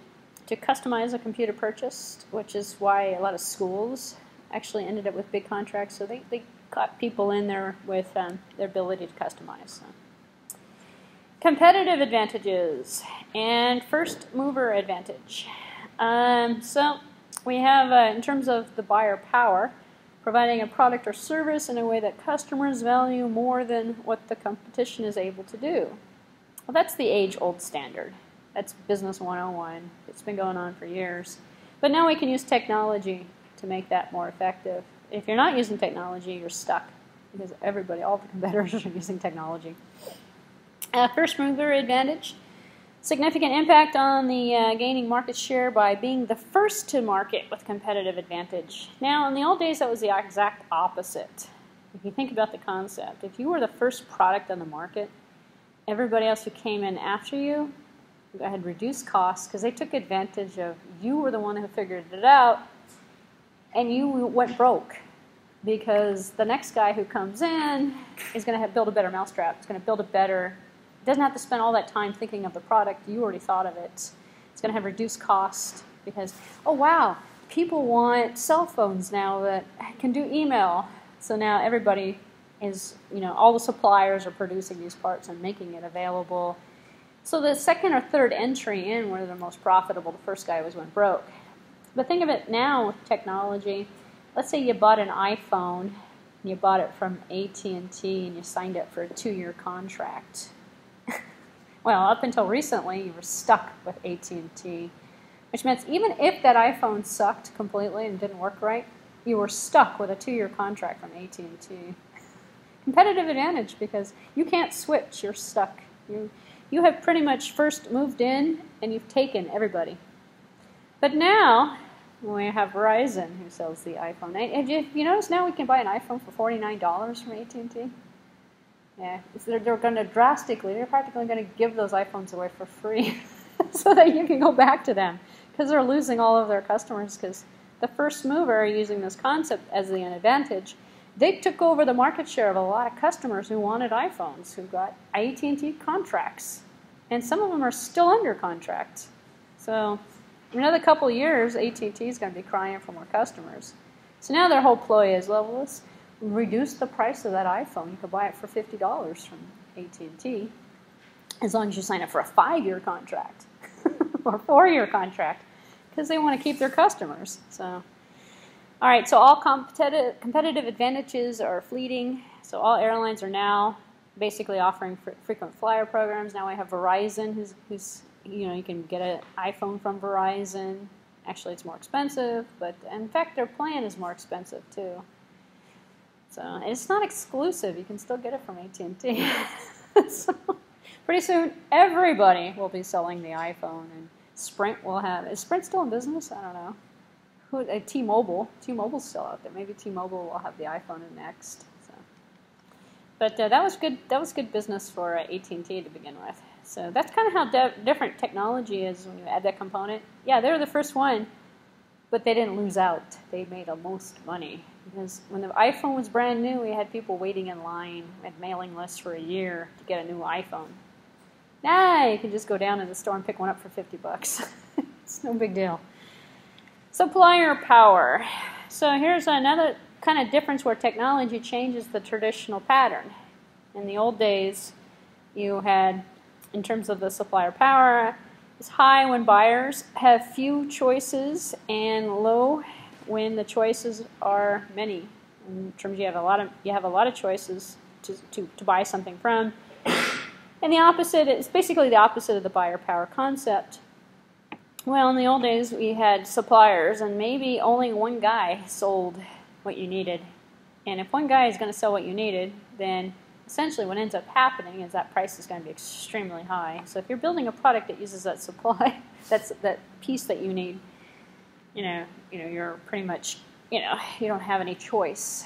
to customize a computer purchase, which is why a lot of schools actually ended up with big contracts. So they got people in there with their ability to customize. So. Competitive advantages and first mover advantage. So we have, in terms of the buyer power, providing a product or service in a way that customers value more than what the competition is able to do. Well, that's the age-old standard. That's Business 101. It's been going on for years. But now we can use technology to make that more effective. If you're not using technology, you're stuck. because everybody, all the competitors are using technology. First mover advantage. Significant impact on the gaining market share by being the first to market with competitive advantage. Now, in the old days, that was the exact opposite. If you think about the concept, if you were the first product on the market, everybody else who came in after you had reduced costs because they took advantage of you were the one who figured it out, and you went broke because the next guy who comes in is going to build a better mousetrap. It's going to build a better. Doesn't have to spend all that time thinking of the product. You already thought of it. It's going to have reduced cost because, oh wow, people want cell phones now that can do email. So now everybody is, all the suppliers are producing these parts and making it available. So the second or third entry in were the most profitable. The first guy went broke. But think of it now with technology. Let's say you bought an iPhone, you bought it from AT&T, and you signed up for a 2-year contract. Well, up until recently, you were stuck with AT&T, which meant even if that iPhone sucked completely and didn't work right, you were stuck with a 2-year contract from AT&T. Competitive advantage because you can't switch. You're stuck. You have pretty much first moved in and you've taken everybody. But now we have Verizon who sells the iPhone. And you notice now we can buy an iPhone for $49 from AT&T? Yeah, they're going to they're practically going to give those iPhones away for free so that you can go back to them because they're losing all of their customers because the first mover using this concept as the advantage, they took over the market share of a lot of customers who wanted iPhones, who got AT&T contracts. And some of them are still under contract. So in another couple of years, AT&T is going to be crying for more customers. So now their whole ploy is, well, let's reduce the price of that iPhone. You could buy it for $50 from AT&T as long as you sign up for a 5-year contract or 4-year contract because they want to keep their customers. So, all right, so all competitive advantages are fleeting. So all airlines are now basically offering frequent flyer programs. Now I have Verizon, who's you can get an iPhone from Verizon. Actually, it's more expensive, but in fact, their plan is more expensive too. So it's not exclusive. You can still get it from AT&T. So pretty soon, everybody will be selling the iPhone, and Sprint will have. Is Sprint still in business? I don't know. T-Mobile. T-Mobile's still out there. Maybe T-Mobile will have the iPhone next. So. But that was good. That was good business for AT&T to begin with. So that's kind of how different technology is when you add that component. Yeah, they were the first one, but they didn't lose out. They made the most money. Because when the iPhone was brand new, we had people waiting in line at mailing lists for a year to get a new iPhone. Now you can just go down to the store and pick one up for $50. It's no big deal. Supplier power. So here's another kind of difference where technology changes the traditional pattern. In the old days, you had, in terms of the supplier power, it's high when buyers have few choices and low when the choices are many. In terms, you have a lot of choices to buy something from. And the opposite is basically the opposite of the buyer power concept. Well, in the old days, we had suppliers, and maybe only one guy sold what you needed. And if one guy is going to sell what you needed, then essentially what ends up happening is that price is going to be extremely high. So if you're building a product that uses that supply, that piece that you need, you're pretty much, you don't have any choice.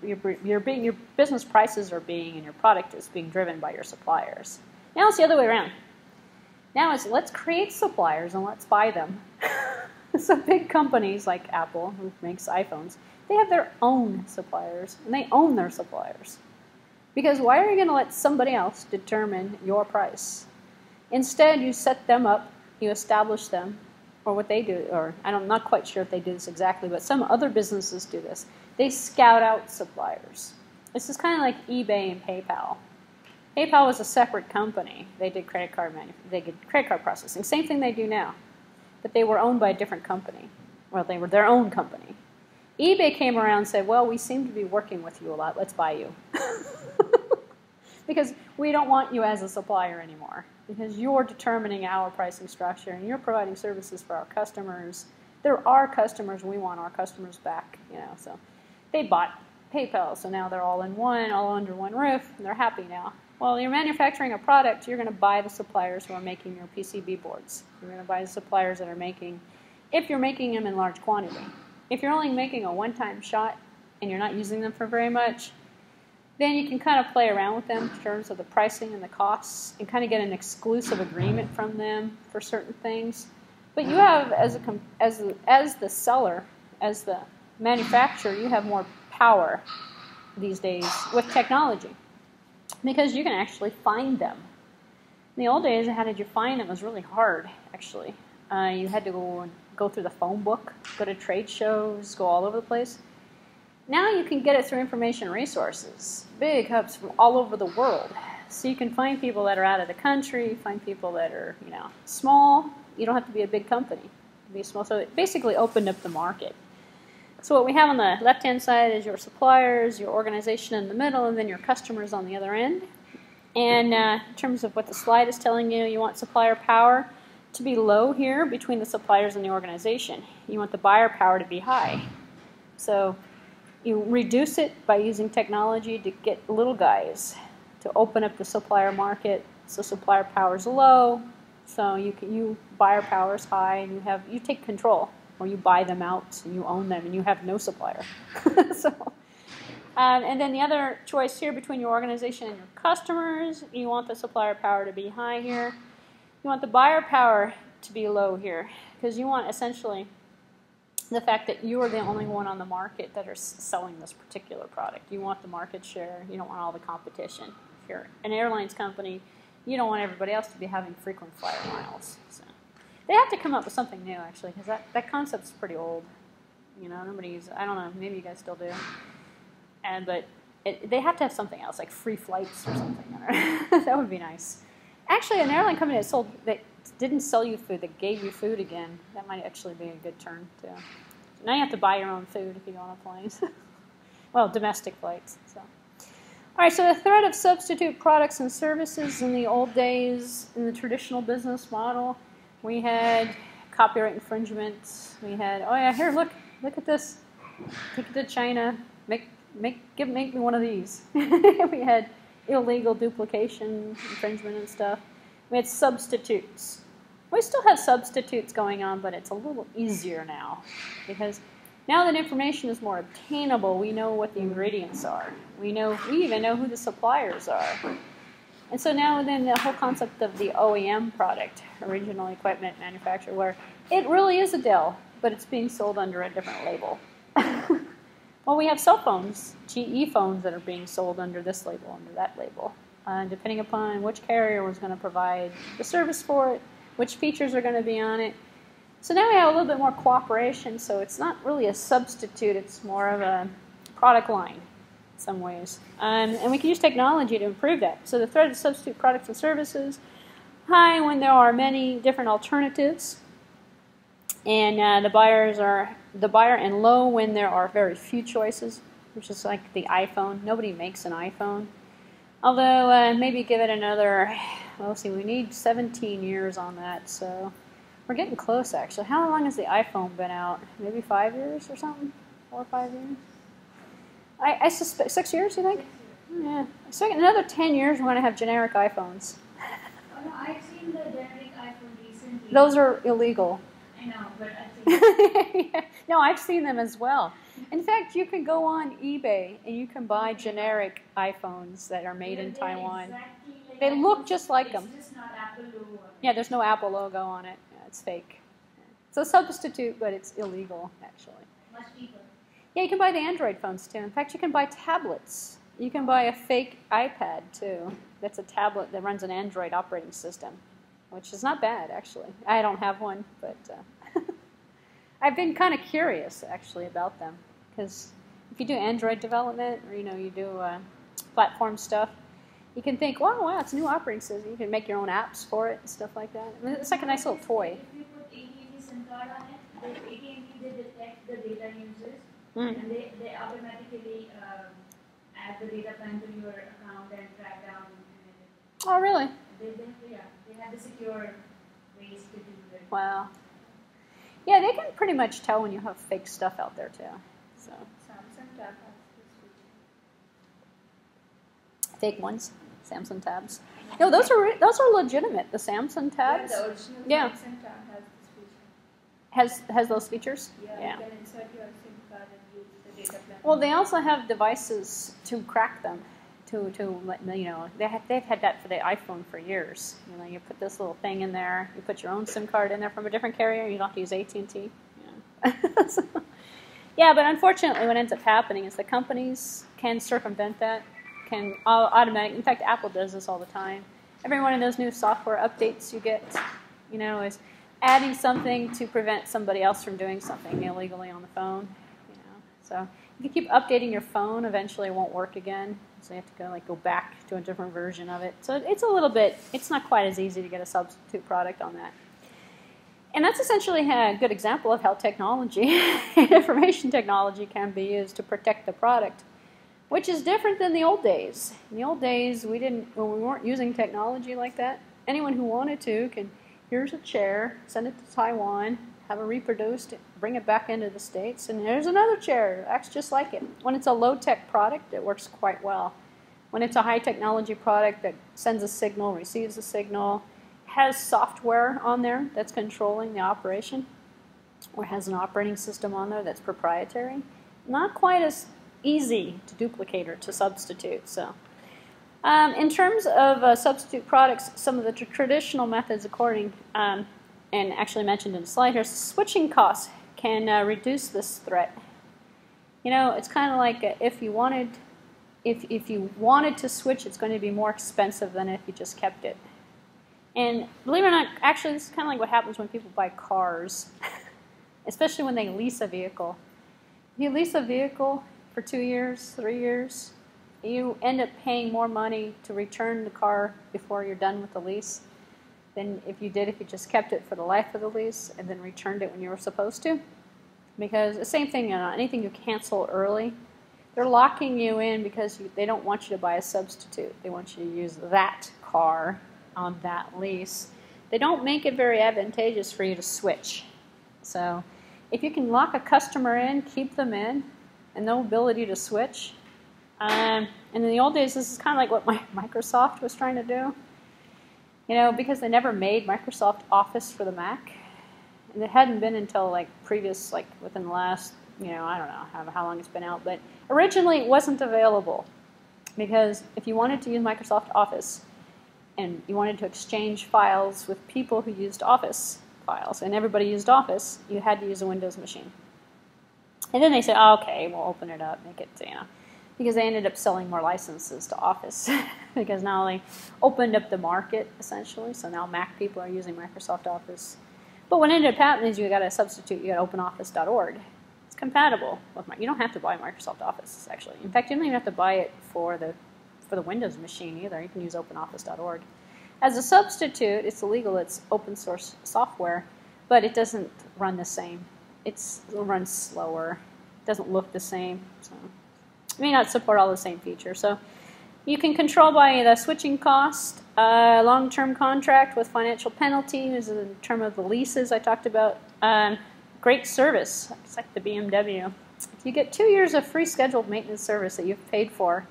Your business prices are being, and your product is being driven by your suppliers. Now it's the other way around. Now it's let's create suppliers and let's buy them. So big companies like Apple, who makes iPhones, they have their own suppliers, and they own their suppliers. Because why are you going to let somebody else determine your price? Instead, you set them up, you establish them, or what they do, or I'm not quite sure if they do this exactly, but some other businesses do this. They scout out suppliers. This is kind of like eBay and PayPal. PayPal was a separate company. They did credit card processing. Same thing they do now. But they were owned by a different company. Well, they were their own company. eBay came around and said, well, we seem to be working with you a lot. Let's buy you. Because we don't want you as a supplier anymore. Because you're determining our pricing structure and you're providing services for our customers. They're our customers. We want our customers back. So they bought PayPal. So now they're all in one, all under one roof, and they're happy now. Well, you're manufacturing a product, you're going to buy the suppliers who are making your PCB boards. You're going to buy the suppliers that are making, if you're making them in large quantity. If you're only making a one-time shot and you're not using them for very much, then you can kind of play around with them in terms of the pricing and the costs and kind of get an exclusive agreement from them for certain things. But you have, as the seller, as the manufacturer, you have more power these days with technology because you can actually find them. In the old days, how did you find them? It was really hard, actually. You had to go through the phone book, go to trade shows, go all over the place. Now you can get it through information resources, big hubs from all over the world. So you can find people that are out of the country, find people that are, small. You don't have to be a big company to be small. So it basically opened up the market. So what we have on the left-hand side is your suppliers, your organization in the middle, and then your customers on the other end. And in terms of what the slide is telling you, you want supplier power to be low here between the suppliers and the organization. You want the buyer power to be high. So you reduce it by using technology to get little guys to open up the supplier market. So supplier power is low, so you buyer power is high, and you take control, or you buy them out and you own them, and you have no supplier. And then the other choice here between your organization and your customers, you want the supplier power to be high here. You want the buyer power to be low here, because you want essentially the fact that you are the only one on the market that are selling this particular product. You want the market share. You don't want all the competition. If you're an airlines company, you don't want everybody else to be having frequent flyer miles. So they have to come up with something new, actually, because that concept's pretty old. Nobody uses it. I don't know. Maybe you guys still do. But they have to have something else, like free flights or something. That would be nice. Actually, an airline company that didn't sell you food, that gave you food again, that might actually be a good turn, too. So now you have to buy your own food if you go on a plane. Well, domestic flights. So. All right, so the threat of substitute products and services in the old days, in the traditional business model, we had copyright infringements. We had, oh yeah, here, look at this. Take it to China. Make me one of these. We had illegal duplication, infringement and stuff. We had substitutes. We still have substitutes going on, but it's a little easier now because now that information is more obtainable, we know what the ingredients are. We even know who the suppliers are. And so now then the whole concept of the OEM product, original equipment manufacturer, where it really is a Dell, but it's being sold under a different label. Well, we have cell phones, GE phones that are being sold under this label, under that label. Depending upon which carrier was going to provide the service for it, which features are going to be on it. So now we have a little bit more cooperation, so it's not really a substitute, it's more of a product line in some ways. And we can use technology to improve that. So the threat of substitute products and services, high when there are many different alternatives. And the buyer and low when there are very few choices, which is like the iPhone. Nobody makes an iPhone. Although maybe give it another, well, see, we need 17 years on that, so we're getting close actually. How long has the iPhone been out? Maybe 5 years or something? 4 or 5 years? I suspect 6 years, you think? Yeah. So in another 10 years, we're going to have generic iPhones. Oh, no, I've seen the generic iPhone recently. Those are illegal. I know, but I've seen Yeah. No, I've seen them as well. In fact, you can go on eBay and you can buy generic iPhones that are made in Taiwan. Exactly like They look just like them. It's just not Apple logo. Yeah, there's no Apple logo on it. Yeah, it's fake. It's a substitute, but it's illegal, actually. Much cheaper. Yeah, you can buy the Android phones, too. In fact, you can buy tablets. You can buy a fake iPad, too. That's a tablet that runs an Android operating system, which is not bad, actually. I don't have one, but I've been kind of curious, actually, about them. Because if you do Android development, or, you do platform stuff, you can think, wow, it's a new operating system. You can make your own apps for it and stuff like that. I mean, it's like a nice little toy. If you put AT&T SIM card on it, then AT&T, they detect the data users, Mm. and they automatically add the data plan to your account and track down. Oh, really? They have the secure ways to do that. Wow. Yeah, they can pretty much tell when you have fake stuff out there, too. So. Samsung Tab has this feature. fake ones, Samsung tabs. No, those are legitimate. The Samsung tabs. Yeah, the original Yeah. Samsung tab has this feature. Has those features. Yeah, you can insert your SIM card and use the data plan. Well, they also have devices to crack them. They've had that for the iPhone for years. You put this little thing in there. You put your own SIM card in there from a different carrier. You don't have to use AT&T. So, yeah, but unfortunately, what ends up happening is the companies can circumvent that, can automatic. In fact, Apple does this all the time. Every one of those new software updates you get, is adding something to prevent somebody else from doing something illegally on the phone. So if you keep updating your phone, eventually it won't work again. So you have to go back to a different version of it. So it's not quite as easy to get a substitute product on that. And that's essentially a good example of how technology, information technology, can be used to protect the product, which is different than the old days. In the old days, when we weren't using technology like that, anyone who wanted to here's a chair, send it to Taiwan, have it reproduced, bring it back into the States, and here's another chair, acts just like it. When it's a low-tech product, it works quite well. When it's a high-technology product that sends a signal, receives a signal, has software on there that's controlling the operation, or has an operating system on there that's proprietary, not quite as easy to duplicate or to substitute. So, in terms of substitute products, some of the traditional methods, and actually mentioned in the slide here, switching costs can reduce this threat. It's kind of like if you wanted to switch, it's going to be more expensive than if you just kept it. And believe it or not, actually, this is kind of like what happens when people buy cars, especially when they lease a vehicle. If you lease a vehicle for 2 years, 3 years, you end up paying more money to return the car before you're done with the lease than if you just kept it for the life of the lease and then returned it when you were supposed to. Because the same thing, anything you cancel early, they're locking you in because they don't want you to buy a substitute. They want you to use that car on that lease. They don't make it very advantageous for you to switch. So if you can lock a customer in, keep them in, and no ability to switch. And in the old days, this is kind of like what Microsoft was trying to do. Because they never made Microsoft Office for the Mac. And it hadn't been until within the last, I don't know how long it's been out, but originally it wasn't available. Because if you wanted to use Microsoft Office and you wanted to exchange files with people who used Office files, and everybody used Office, you had to use a Windows machine. And then they said, okay, we'll open it up, make it, because they ended up selling more licenses to Office because now they opened up the market, essentially. So now Mac people are using Microsoft Office. But what ended up happening is you got to substitute, you got OpenOffice.org. It's compatible with you don't have to buy Microsoft Office, actually. In fact, you don't even have to buy it for the Windows machine either. You can use OpenOffice.org. As a substitute, it's illegal, it's open source software, but it doesn't run the same. It runs slower, it doesn't look the same. So it may not support all the same features. So you can control by the switching cost, long-term contract with financial penalties in terms of the leases I talked about. Great service, it's like the BMW. If you get 2 years of free scheduled maintenance service that you've paid for,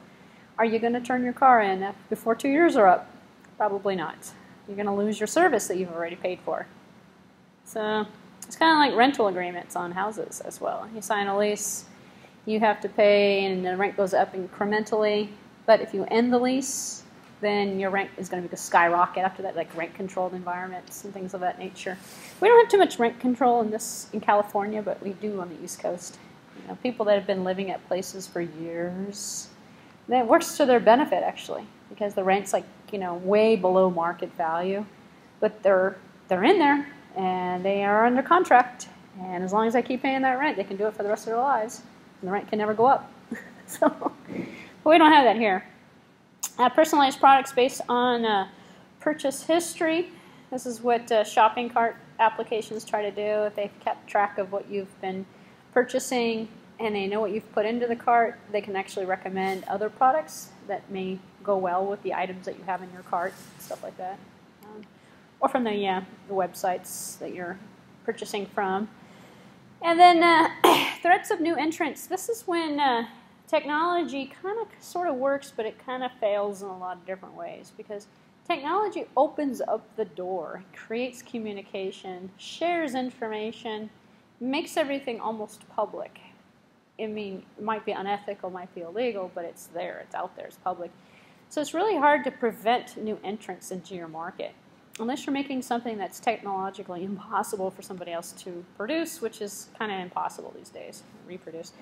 are you going to turn your car in before 2 years are up? Probably not. You're going to lose your service that you've already paid for. So it's kind of like rental agreements on houses as well. You sign a lease, you have to pay, and the rent goes up incrementally. But if you end the lease, then your rent is going to skyrocket after that, like rent-controlled environments and things of that nature. We don't have too much rent control in California, but we do on the East Coast. People that have been living at places for years, that works to their benefit, actually, because the rent's way below market value. But they're in there, and they are under contract. And as long as they keep paying that rent, they can do it for the rest of their lives. And the rent can never go up. So we don't have that here. Personalized products based on purchase history. This is what shopping cart applications try to do. If they've kept track of what you've been purchasing and they know what you've put into the cart, they can actually recommend other products that may go well with the items that you have in your cart, stuff like that. Or from the websites that you're purchasing from. And then threats of new entrants. This is when technology kind of sort of works, but it kind of fails in a lot of different ways, because technology opens up the door, creates communication, shares information, makes everything almost public. I mean, it might be unethical, might be illegal, but it's there, it's out there, it's public. So it's really hard to prevent new entrants into your market, unless you're making something that's technologically impossible for somebody else to produce, which is kind of impossible these days, reproduce.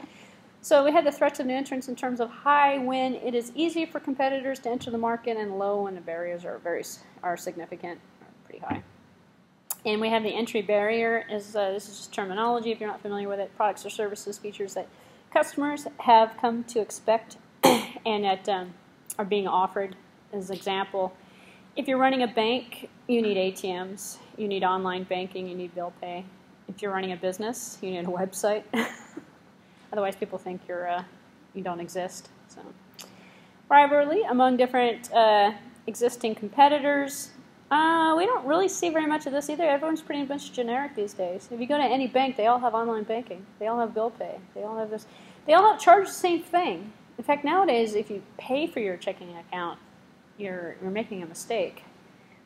So we have the threats of new entrants in terms of high when it is easy for competitors to enter the market, and low when the barriers are significant, or pretty high. And we have the entry barrier. This is just terminology if you're not familiar with it. Products or services, features that customers have come to expect and that are being offered. As an example, if you're running a bank, you need ATMs, you need online banking, you need bill pay. If you're running a business, you need a website. Otherwise, people think you don't exist. So, rivalry among different existing competitors. We don't really see very much of this either. Everyone's pretty much generic these days. If you go to any bank, they all have online banking. They all have bill pay. They all have this. They all charge the same thing. In fact, nowadays, if you pay for your checking account, you're making a mistake.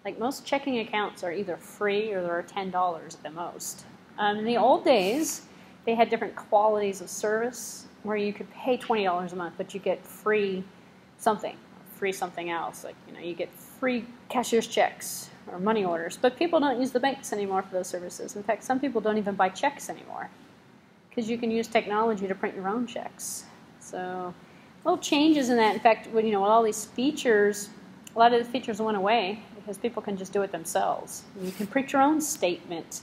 Like, most checking accounts are either free or they're $10 at the most. In the old days, they had different qualities of service where you could pay $20 a month, but you get free something else. Like, you get free cashier's checks or money orders. But people don't use the banks anymore for those services. In fact, some people don't even buy checks anymore because you can use technology to print your own checks. So, little changes in that. In fact, with all these features, a lot of the features went away because people can just do it themselves. You can print your own statement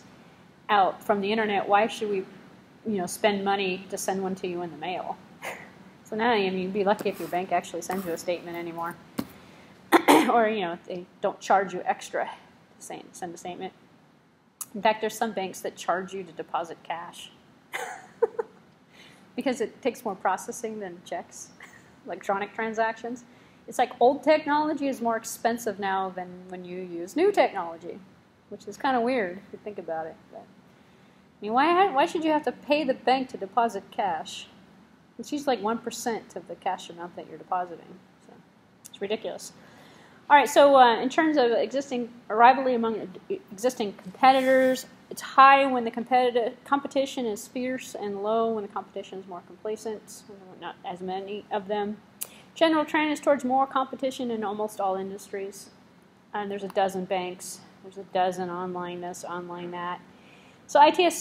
out from the internet. Why should we spend money to send one to you in the mail? So now, you'd be lucky if your bank actually sends you a statement anymore. Or, they don't charge you extra to send a statement. In fact, there's some banks that charge you to deposit cash because it takes more processing than checks, electronic transactions. It's like old technology is more expensive now than when you use new technology, which is kind of weird if you think about it. But, why should you have to pay the bank to deposit cash? It's usually like 1% of the cash amount that you're depositing. So it's ridiculous. All right, so in terms of rivalry among existing competitors, it's high when the competition is fierce, and low when the competition is more complacent, not as many of them. General trend is towards more competition in almost all industries. And there's a dozen banks. There's a dozen online this, online that. So IT has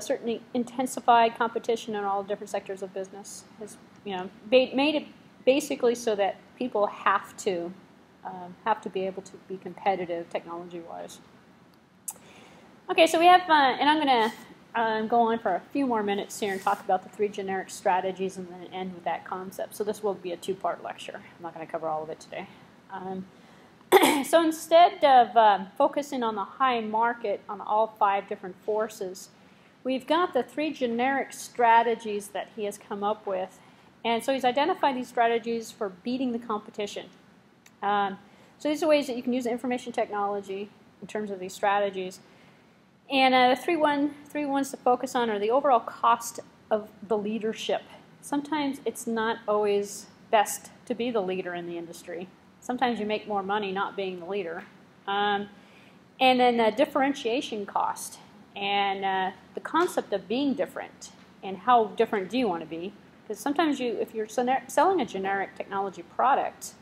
certainly intensified competition in all different sectors of business. Has made it basically so that people have to be able to be competitive technology-wise. Okay, so we have, and I'm going to go on for a few more minutes here and talk about the 3 generic strategies and then end with that concept. So this will be a 2-part lecture. I'm not going to cover all of it today. So instead of focusing on the high market, on all 5 different forces, we've got the 3 generic strategies that he has come up with. And so he's identified these strategies for beating the competition. So these are ways that you can use information technology in terms of these strategies. And the three ones to focus on are the overall cost of the leadership. Sometimes it's not always best to be the leader in the industry. Sometimes you make more money not being the leader. And then the differentiation cost and the concept of being different and how different do you want to be. Because sometimes if you're selling a generic technology product,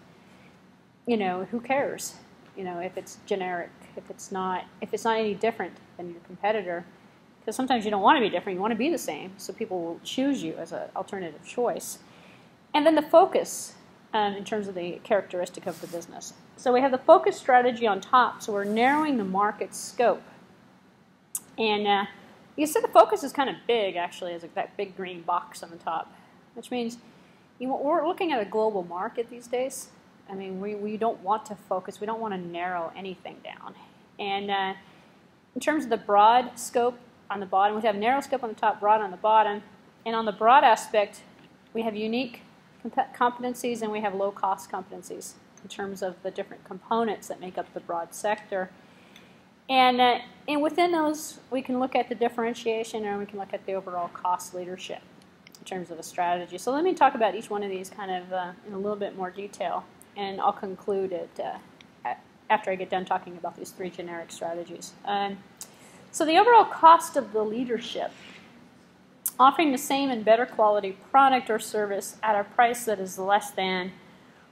who cares? If it's generic, if it's not any different than your competitor. Because sometimes you don't want to be different, you want to be the same. So people will choose you as an alternative choice. And then the focus in terms of the characteristic of the business. So we have the focus strategy on top. So we're narrowing the market scope. And you see the focus is kind of big, actually, as that big green box on the top. Which means we're looking at a global market these days. I mean, we don't want to focus. We don't want to narrow anything down. And in terms of the broad scope on the bottom, we have narrow scope on the top, broad on the bottom. And on the broad aspect, we have unique competencies and we have low-cost competencies in terms of the different components that make up the broad sector. And within those, we can look at the differentiation and we can look at the overall cost leadership. terms of a strategy. So let me talk about each one of these kind of in a little bit more detail, and I'll conclude it after I get done talking about these three generic strategies. So the overall cost of the leadership, offering the same and better quality product or service at a price that is less than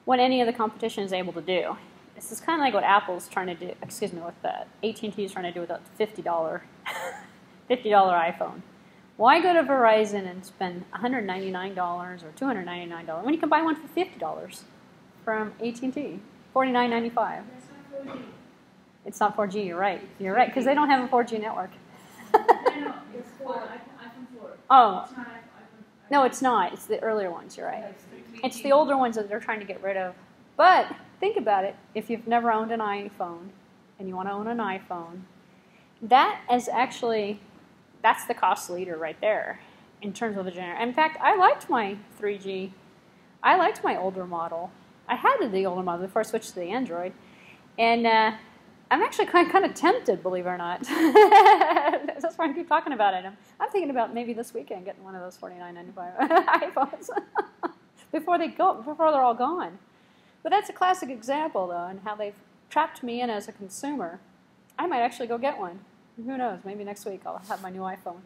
what any of the competition is able to do. This is kind of like what Apple's trying to do, what AT&T is trying to do with a $50 iPhone. Why go to Verizon and spend $199 or $299 when you can buy one for $50 from AT&T, $49.95? That's not 4G. It's not 4G, you're right. You're right, because they don't have a 4G network. No, it's for iPhone 4. Oh, It's not iPhone. no, it's not. It's the earlier ones, you're right. It's the older ones that they're trying to get rid of. But think about it. If you've never owned an iPhone and you want to own an iPhone, that is actually, that's the cost leader right there in terms of the generic. In fact, I liked my 3G. I liked my older model. I had the older model before I switched to the Android. And I'm actually kind of tempted, believe it or not. That's why I keep talking about it. I'm thinking about maybe this weekend getting one of those $49.95 iPhones before they're all gone. But that's a classic example, though, and how they've trapped me in as a consumer. I might actually go get one. Who knows? Maybe next week I'll have my new iPhone.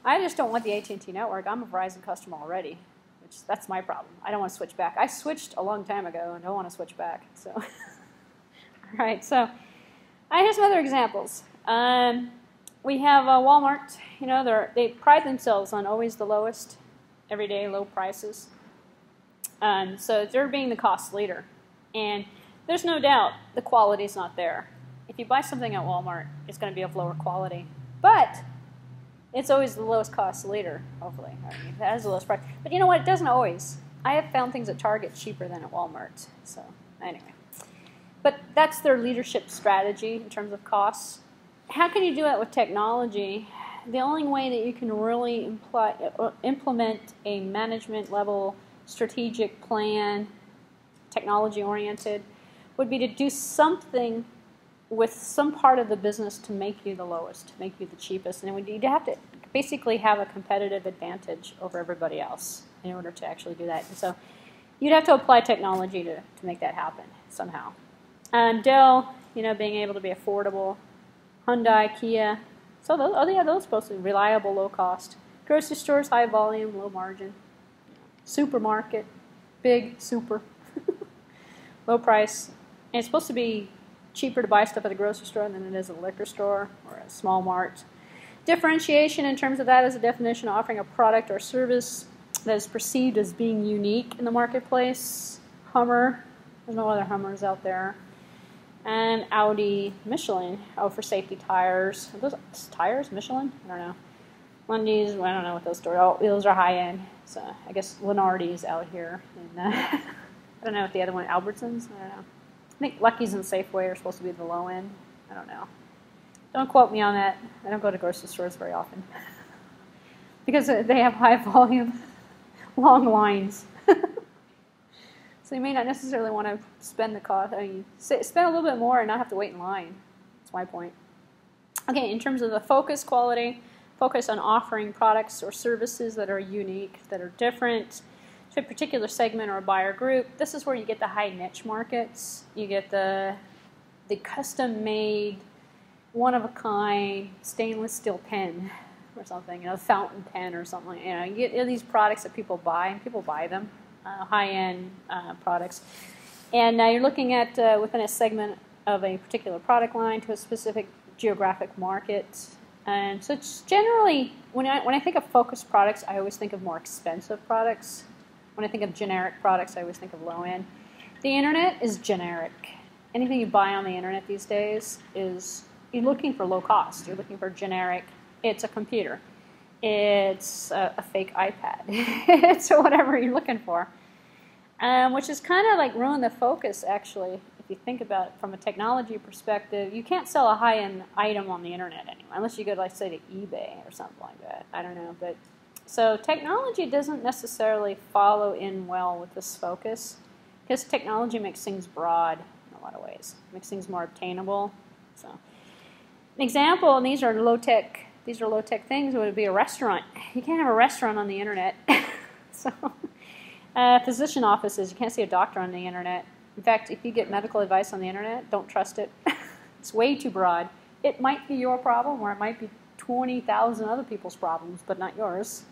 I just don't want the AT&T network. I'm a Verizon customer already, which that's my problem. I don't want to switch back. I switched a long time ago and don't want to switch back. So, all right. So, here's some other examples. We have Walmart. You know, they pride themselves on always the lowest, everyday low prices. So they're being the cost leader. And there's no doubt the quality's not there. If you buy something at Walmart, it's going to be of lower quality. But it's always the lowest cost leader, hopefully. I mean, that is the lowest price. But you know what? It doesn't always. I have found things at Target cheaper than at Walmart. So anyway. But that's their leadership strategy in terms of costs. How can you do that with technology? The only way that you can really implement a management level strategic plan, technology-oriented, would be to do something with some part of the business to make you the lowest, to make you the cheapest. And you'd have to basically have a competitive advantage over everybody else in order to actually do that. And so you'd have to apply technology to make that happen somehow. Dell, you know, being able to be affordable. Hyundai, Kia. So those are supposed to be reliable, low cost. Grocery stores, high volume, low margin. Supermarket, big, super, low price. And it's supposed to be cheaper to buy stuff at a grocery store than it is at a liquor store or a small mart. Differentiation in terms of that is a definition of offering a product or service that is perceived as being unique in the marketplace. Hummer, there's no other Hummers out there. And Audi, Michelin, for safety tires. Are those tires, Michelin? I don't know. Lundy's, I don't know what those stores are. Oh, those are high end. So I guess Lenardi's out here. And, I don't know what the other one, Albertsons? I don't know. I think Lucky's and Safeway are supposed to be the low end. I don't know. Don't quote me on that. I don't go to grocery stores very often. Because they have high volume, long lines. So you may not necessarily want to spend the cost. I mean, spend a little bit more and not have to wait in line. That's my point. Okay, in terms of the focus quality, focus on offering products or services that are unique, that are different to a particular segment or a buyer group. This is where you get the high niche markets. You get the custom-made, one-of-a-kind stainless steel pen or something, you know, fountain pen or something. You know, you get these products that people buy, and people buy them. High-end products. And now you're looking at within a segment of a particular product line to a specific geographic market. And so it's generally, when I think of focused products, I always think of more expensive products. When I think of generic products, I always think of low-end. The internet is generic. Anything you buy on the internet these days is, you're looking for low cost. You're looking for generic. It's a computer. It's a fake iPad. It's whatever you're looking for. Which is kind of like ruin the focus, actually, if you think about it from a technology perspective. You can't sell a high-end item on the internet anymore, unless you go, like, say, to eBay or something like that. I don't know. But so technology doesn't necessarily follow in well with this focus, because technology makes things broad in a lot of ways. It makes things more obtainable. So an example, and these are low-tech these are low-tech things. It would be a restaurant. You can't have a restaurant on the internet. So, physician offices, you can't see a doctor on the internet. In fact, if you get medical advice on the internet, don't trust it. It's way too broad. It might be your problem, or it might be 20,000 other people's problems, but not yours,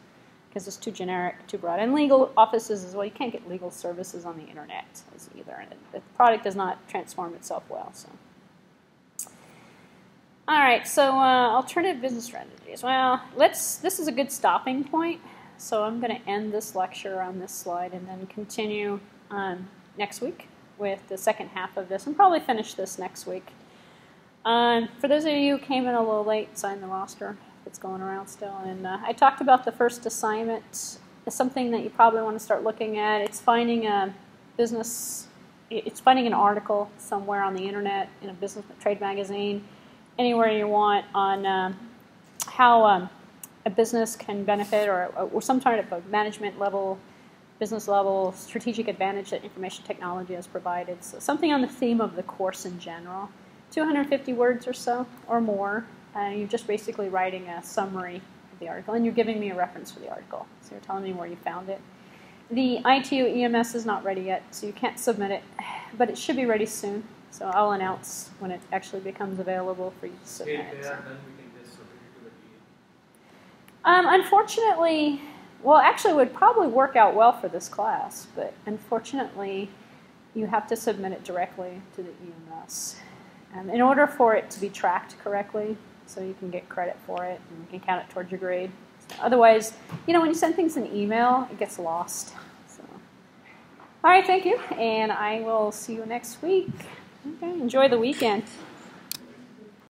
because it's too generic, too broad. And legal offices as well. You can't get legal services on the internet either. The product does not transform itself well. So, all right. So, alternative business strategies. Well, this is a good stopping point. So I'm going to end this lecture on this slide and then continue next week with the second half of this, and probably finish this next week. For those of you who came in a little late, sign the roster if it's going around still. And I talked about the first assignment as something that you probably want to start looking at. It's finding a business, it's finding an article somewhere on the internet, in a business trade magazine, anywhere you want, on how a business can benefit, or some kind of a management level, business level, strategic advantage that information technology has provided. So something on the theme of the course in general. 250 words or so, or more. You're just basically writing a summary of the article, and you're giving me a reference for the article. So you're telling me where you found it. The ITU EMS is not ready yet, so you can't submit it, but it should be ready soon. So I'll announce when it actually becomes available for you to submit it. Then we can just submit it to the DA. Unfortunately, well, actually it would probably work out well for this class, but unfortunately you have to submit it directly to the EMS. In order for it to be tracked correctly, so you can get credit for it and you can count it towards your grade. Otherwise, you know, when you send things in email, it gets lost. So, all right, thank you, and I will see you next week. Okay, enjoy the weekend.